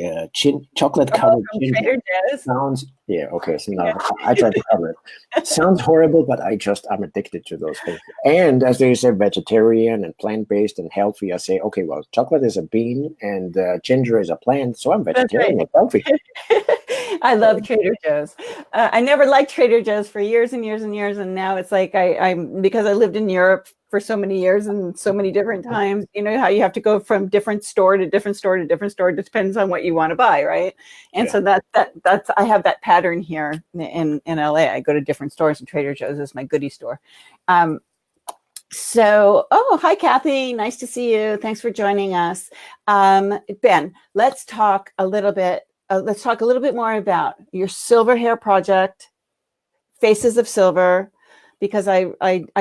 chocolate covered ginger. Sounds okay. So now I try to cover it. Sounds horrible, but I'm addicted to those things. And as they say, vegetarian and plant-based and healthy, I say, okay, well, chocolate is a bean and ginger is a plant, so I'm vegetarian and healthy. I love Trader Joe's. I never liked Trader Joe's for years and years and years, and now it's like I'm because I lived in Europe for so many years and so many different times. You know how you have to go from different store to different store to different store. It depends on what you want to buy, right? And so that's I have that pattern here in LA. I go to different stores, and Trader Joe's is my goodie store. Hi, Kathy. Nice to see you. Thanks for joining us. Ben, let's talk a little bit. Let's talk a little bit more about your silver hair project, Faces of Sliver, because I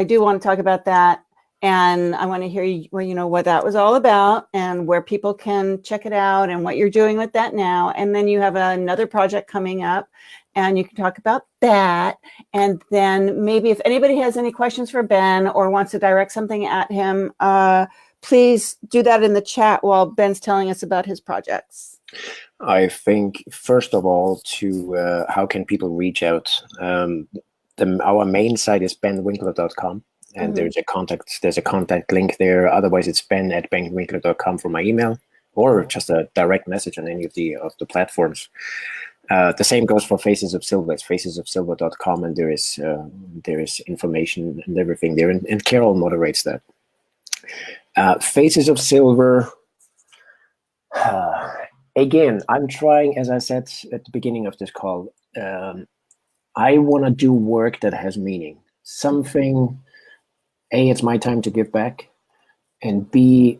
do want to talk about that, and I want to hear what that was all about and where people can check it out and what you're doing with that now. And then you have another project coming up, and you can talk about that. And then maybe if anybody has any questions for Ben or wants to direct something at him, please do that in the chat while Ben's telling us about his projects. I think, first of all, to how can people reach out? Our main site is benwinkler.com, and there's a contact link there. Otherwise, it's ben@benwinkler.com for my email, or just a direct message on any of the platforms. The same goes for Faces of Silver. It's facesofsilver.com, and there is information and everything there. And Carol moderates that. Faces of Silver. Again, I'm trying, as I said at the beginning of this call, I want to do work that has meaning. Something, A, it's my time to give back, and B,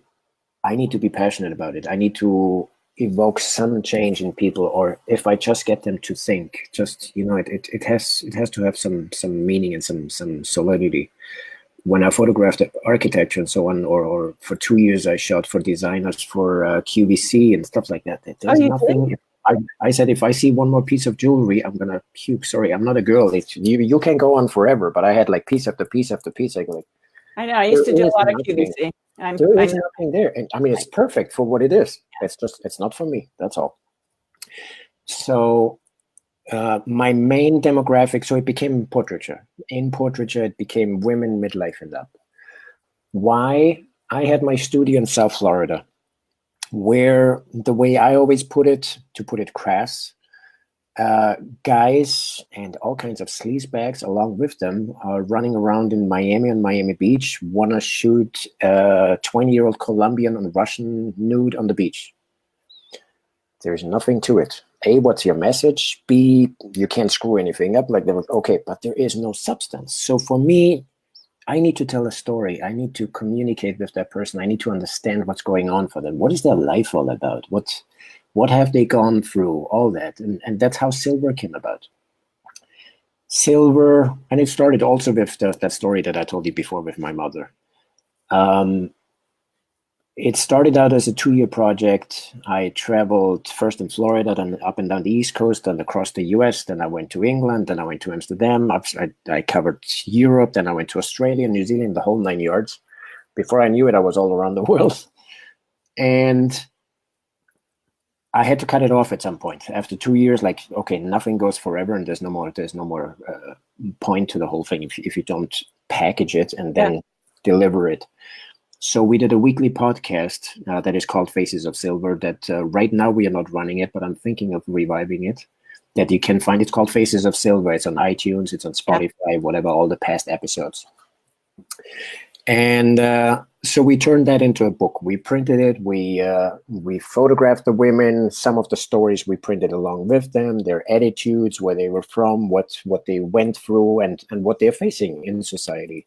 I need to be passionate about it. I need to evoke some change in people, or if I just get them to think, just, you know, it has to have some meaning and some solidity. When I photographed architecture and so on, or for 2 years I shot for designers for QVC and stuff like that. There's nothing. I said, if I see one more piece of jewelry, I'm gonna puke. Sorry, I'm not a girl. You can go on forever, but I had like piece after piece after piece. I go like, I know. I used to do a lot of QVC. There is nothing there, and I mean it's perfect for what it is. It's not for me. That's all. So. My main demographic, so it became portraiture. In portraiture, it became women midlife and up. Why? I had my studio in South Florida, where the way I always put it, to put it crass, guys and all kinds of sleazebags along with them are running around in Miami on Miami Beach, want to shoot a 20-year-old Colombian and Russian nude on the beach. There's nothing to it. A, what's your message? B, you can't screw anything up. Like, okay, but there is no substance. So for me, I need to tell a story. I need to communicate with that person. I need to understand what's going on for them. What is their life all about? What have they gone through? All that. And that's how Silver came about. Silver, and it started also with that story that I told you before with my mother. It started out as a 2-year project. I traveled first in Florida, then up and down the East Coast, then across the US. Then I went to England, then I went to Amsterdam. I covered Europe, then I went to Australia, New Zealand, the whole 9 yards. Before I knew it, I was all around the world. And I had to cut it off at some point. After 2 years, like, okay, nothing goes forever, and there's no more point to the whole thing if you don't package it and then deliver it. So we did a weekly podcast that is called Faces of Silver that right now we are not running it, but I'm thinking of reviving it, that you can find. It's called Faces of Silver. It's on iTunes, it's on Spotify, whatever, all the past episodes. And so we turned that into a book. We printed it. We photographed the women, some of the stories we printed along with them, their attitudes, where they were from, what they went through, and what they're facing in society.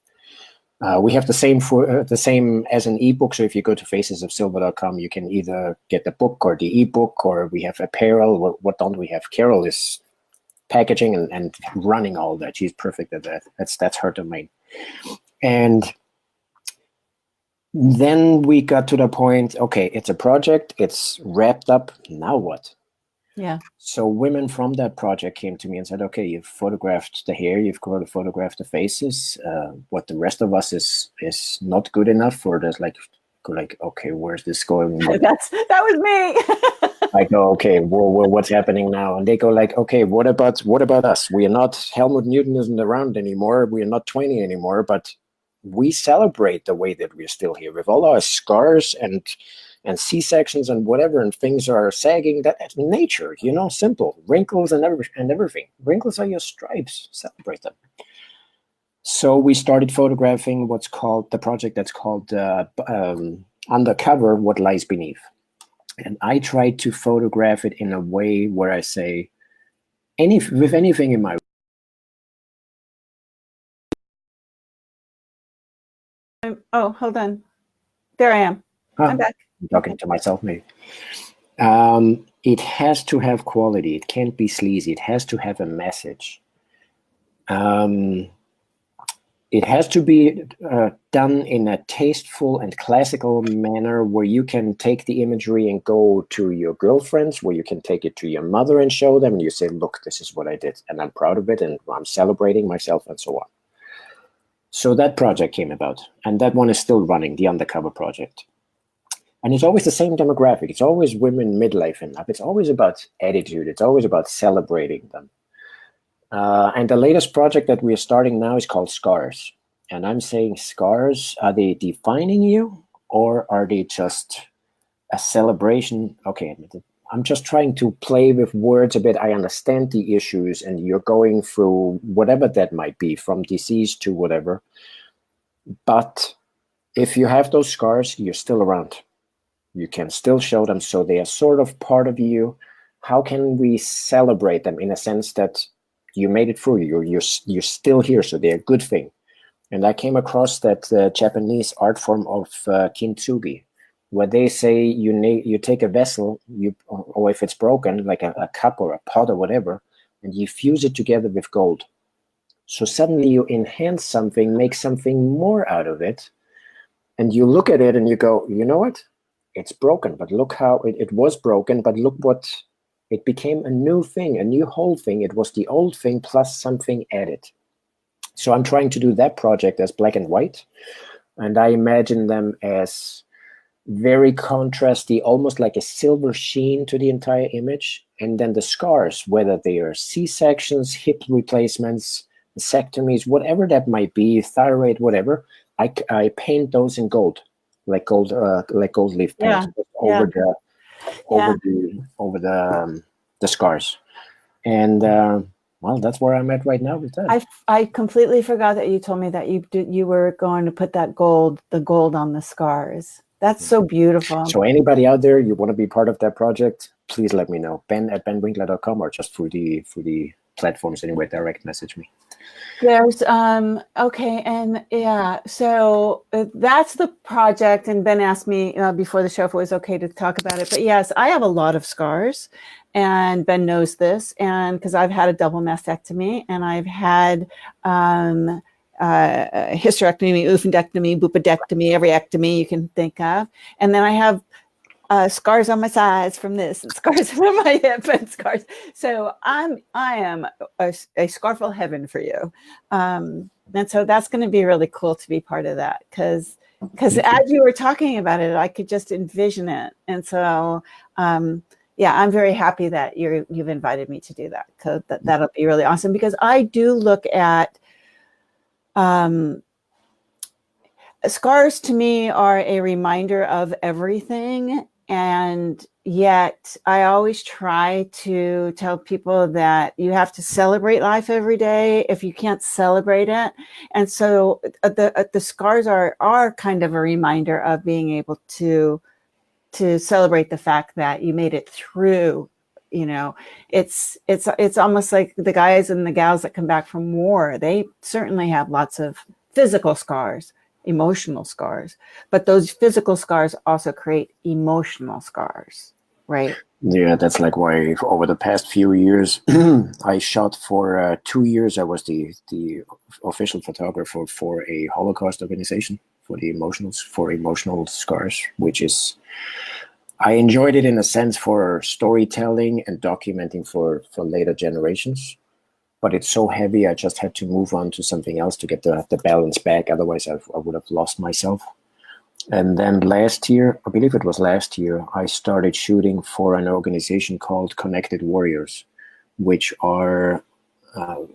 We have the same as an ebook. So if you go to facesofsilver.com, you can either get the book or the ebook, or we have apparel. What don't we have? Carol is packaging and running all that. She's perfect at that. That's her domain. And then we got to the point, okay, it's a project, it's wrapped up, now what? Yeah. So women from that project came to me and said, okay, you've photographed the hair, you've got to photograph the faces. What the rest of us is not good enough for. There's like, okay, where's this going? That was me. I go, okay, what's happening now? And they go like, okay, what about us? We are not, Helmut Newton isn't around anymore. We are not 20 anymore, but we celebrate the way that we're still here with all our scars and C-sections and whatever, and things are sagging. That's nature, simple. Wrinkles and everything. Wrinkles are your stripes. Celebrate them. So we started photographing what's called the project that's called Undercover, What Lies Beneath. And I tried to photograph it in a way where I say, with anything in my oh, hold on. There I am. I'm back. I'm talking to myself, maybe. It has to have quality. It can't be sleazy. It has to have a message. It has to be done in a tasteful and classical manner where you can take the imagery and go to your girlfriends, where you can take it to your mother and show them, and you say, look, this is what I did, and I'm proud of it, and I'm celebrating myself, and so on. So that project came about, and that one is still running, the Undercover project. And it's always the same demographic. It's always women midlife and up. It's always about attitude. It's always about celebrating them. And the latest project that we are starting now is called Scars. And I'm saying scars, are they defining you, or are they just a celebration? Okay, I'm just trying to play with words a bit. I understand the issues, and you're going through whatever that might be, from disease to whatever. But if you have those scars, you're still around. You can still show them, so they are sort of part of you. How can we celebrate them in a sense that you made it through? You're still here, so they're a good thing. And I came across that Japanese art form of kintsugi, where they say you take a vessel, or if it's broken, like a cup or a pot or whatever, and you fuse it together with gold. So suddenly you enhance something, make something more out of it, and you look at it and you go, you know what? It's broken, but look how it was broken, but look what it became, a new thing, a new whole thing. It was the old thing plus something added. So I'm trying to do that project as black and white, and I imagine them as very contrasty, almost like a silver sheen to the entire image. And then the scars, whether they are C-sections, hip replacements, vasectomies, whatever that might be, thyroid, whatever, I paint those in gold, like gold leaf paint over the scars. And well, that's where I'm at right now with that. I completely forgot that you told me that you were going to put the gold on the scars. That's so beautiful. So anybody out there, you want to be part of that project, please let me know. Ben@benwinkler.com, or just through the platforms anyway, direct message me. There's okay, and yeah, so that's the project. And Ben asked me before the show if it was okay to talk about it. But yes, I have a lot of scars, and Ben knows this, and because I've had a double mastectomy, and I've had hysterectomy, oophorectomy, bupodectomy, every ectomy you can think of, and then I have scars on my sides from this, and scars from my hip, and scars. So I am a scarful heaven for you, and so that's going to be really cool to be part of that, because as you were talking about it, I could just envision it, and so yeah, I'm very happy that you've invited me to do that, because that'll be really awesome. Because I do look at scars, to me, are a reminder of everything. And yet I always try to tell people that you have to celebrate life every day if you can't celebrate it. And so the scars are kind of a reminder of being able to celebrate the fact that you made it through. You know, it's almost like the guys and the gals that come back from war. They certainly have lots of physical scars, emotional scars, but those physical scars also create emotional scars, right? Yeah, that's like why over the past few years, I shot for 2 years. I was the official photographer for a Holocaust organization for emotional scars, which is, I enjoyed it in a sense for storytelling and documenting for later generations. But it's so heavy, I just had to move on to something else to get the balance back. Otherwise, I would have lost myself. And then last year, I believe it was last year, I started shooting for an organization called Connected Warriors, which are,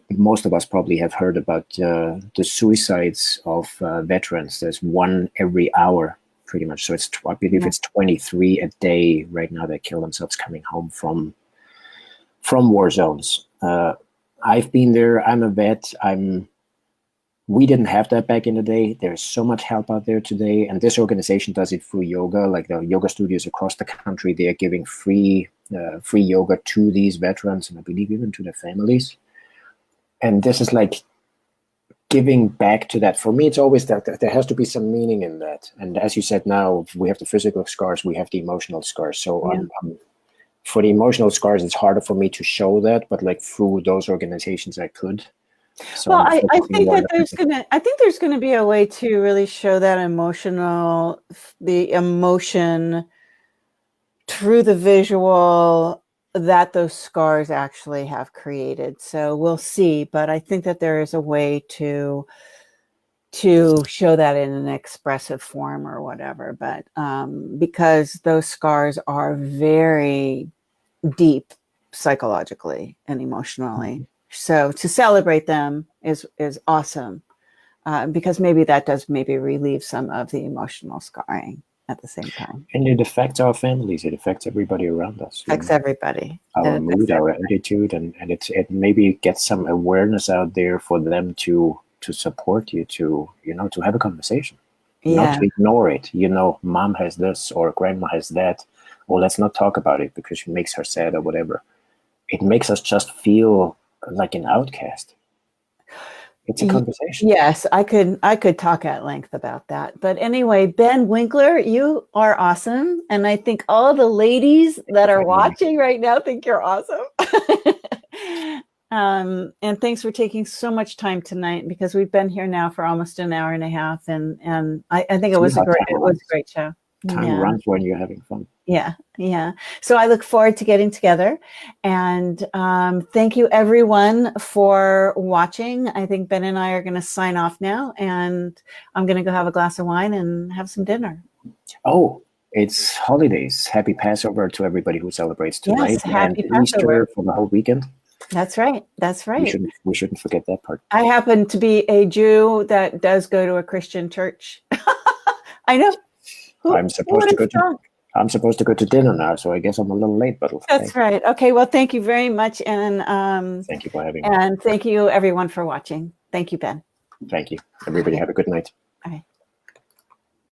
most of us probably have heard about the suicides of veterans. There's one every hour, pretty much. So I believe it's 23 a day right now that kill themselves coming home from war zones. I've been there. I'm a vet. We didn't have that back in the day. There's so much help out there today, and this organization does it through yoga. Like the yoga studios across the country, they are giving free yoga to these veterans, and I believe even to their families. And this is like giving back to that. For me, it's always that there has to be some meaning in that. And as you said, now we have the physical scars, we have the emotional scars. So for the emotional scars, it's harder for me to show that, but like through those organizations, I could. So well, I think that there's gonna be a way to really show that the emotion through the visual that those scars actually have created. So we'll see, but I think that there is a way to show that in an expressive form or whatever. But because those scars are very deep psychologically and emotionally. So to celebrate them is awesome, because maybe that does relieve some of the emotional scarring. at the same time. And it affects our families. It affects everybody around us. Affects everybody. Our mood, our attitude, and it maybe gets some awareness out there for them to support you, to to have a conversation. Not to ignore it. Mom has this or grandma has that. Or let's not talk about it because it makes her sad or whatever. It makes us just feel like an outcast. It's a conversation. Yes, I could talk at length about that. But anyway, Ben Winkler, you are awesome. And I think all the ladies that are watching right now think you're awesome. And thanks for taking so much time tonight, because we've been here now for almost an hour and a half. And I think it was a great show. Time runs when you're having fun. Yeah. So I look forward to getting together. And thank you, everyone, for watching. I think Ben and I are going to sign off now. And I'm going to go have a glass of wine and have some dinner. Oh, it's holidays. Happy Passover to everybody who celebrates tonight. Yes, happy and Passover. Easter for the whole weekend. That's right. We shouldn't forget that part. I happen to be a Jew that does go to a Christian church. I know. I'm supposed to go to dinner now, so I guess I'm a little late, but that's right. Okay, well, thank you very much, and thank you for having me. And thank you, everyone, for watching. Thank you, Ben. Thank you. Everybody have a good night. All right.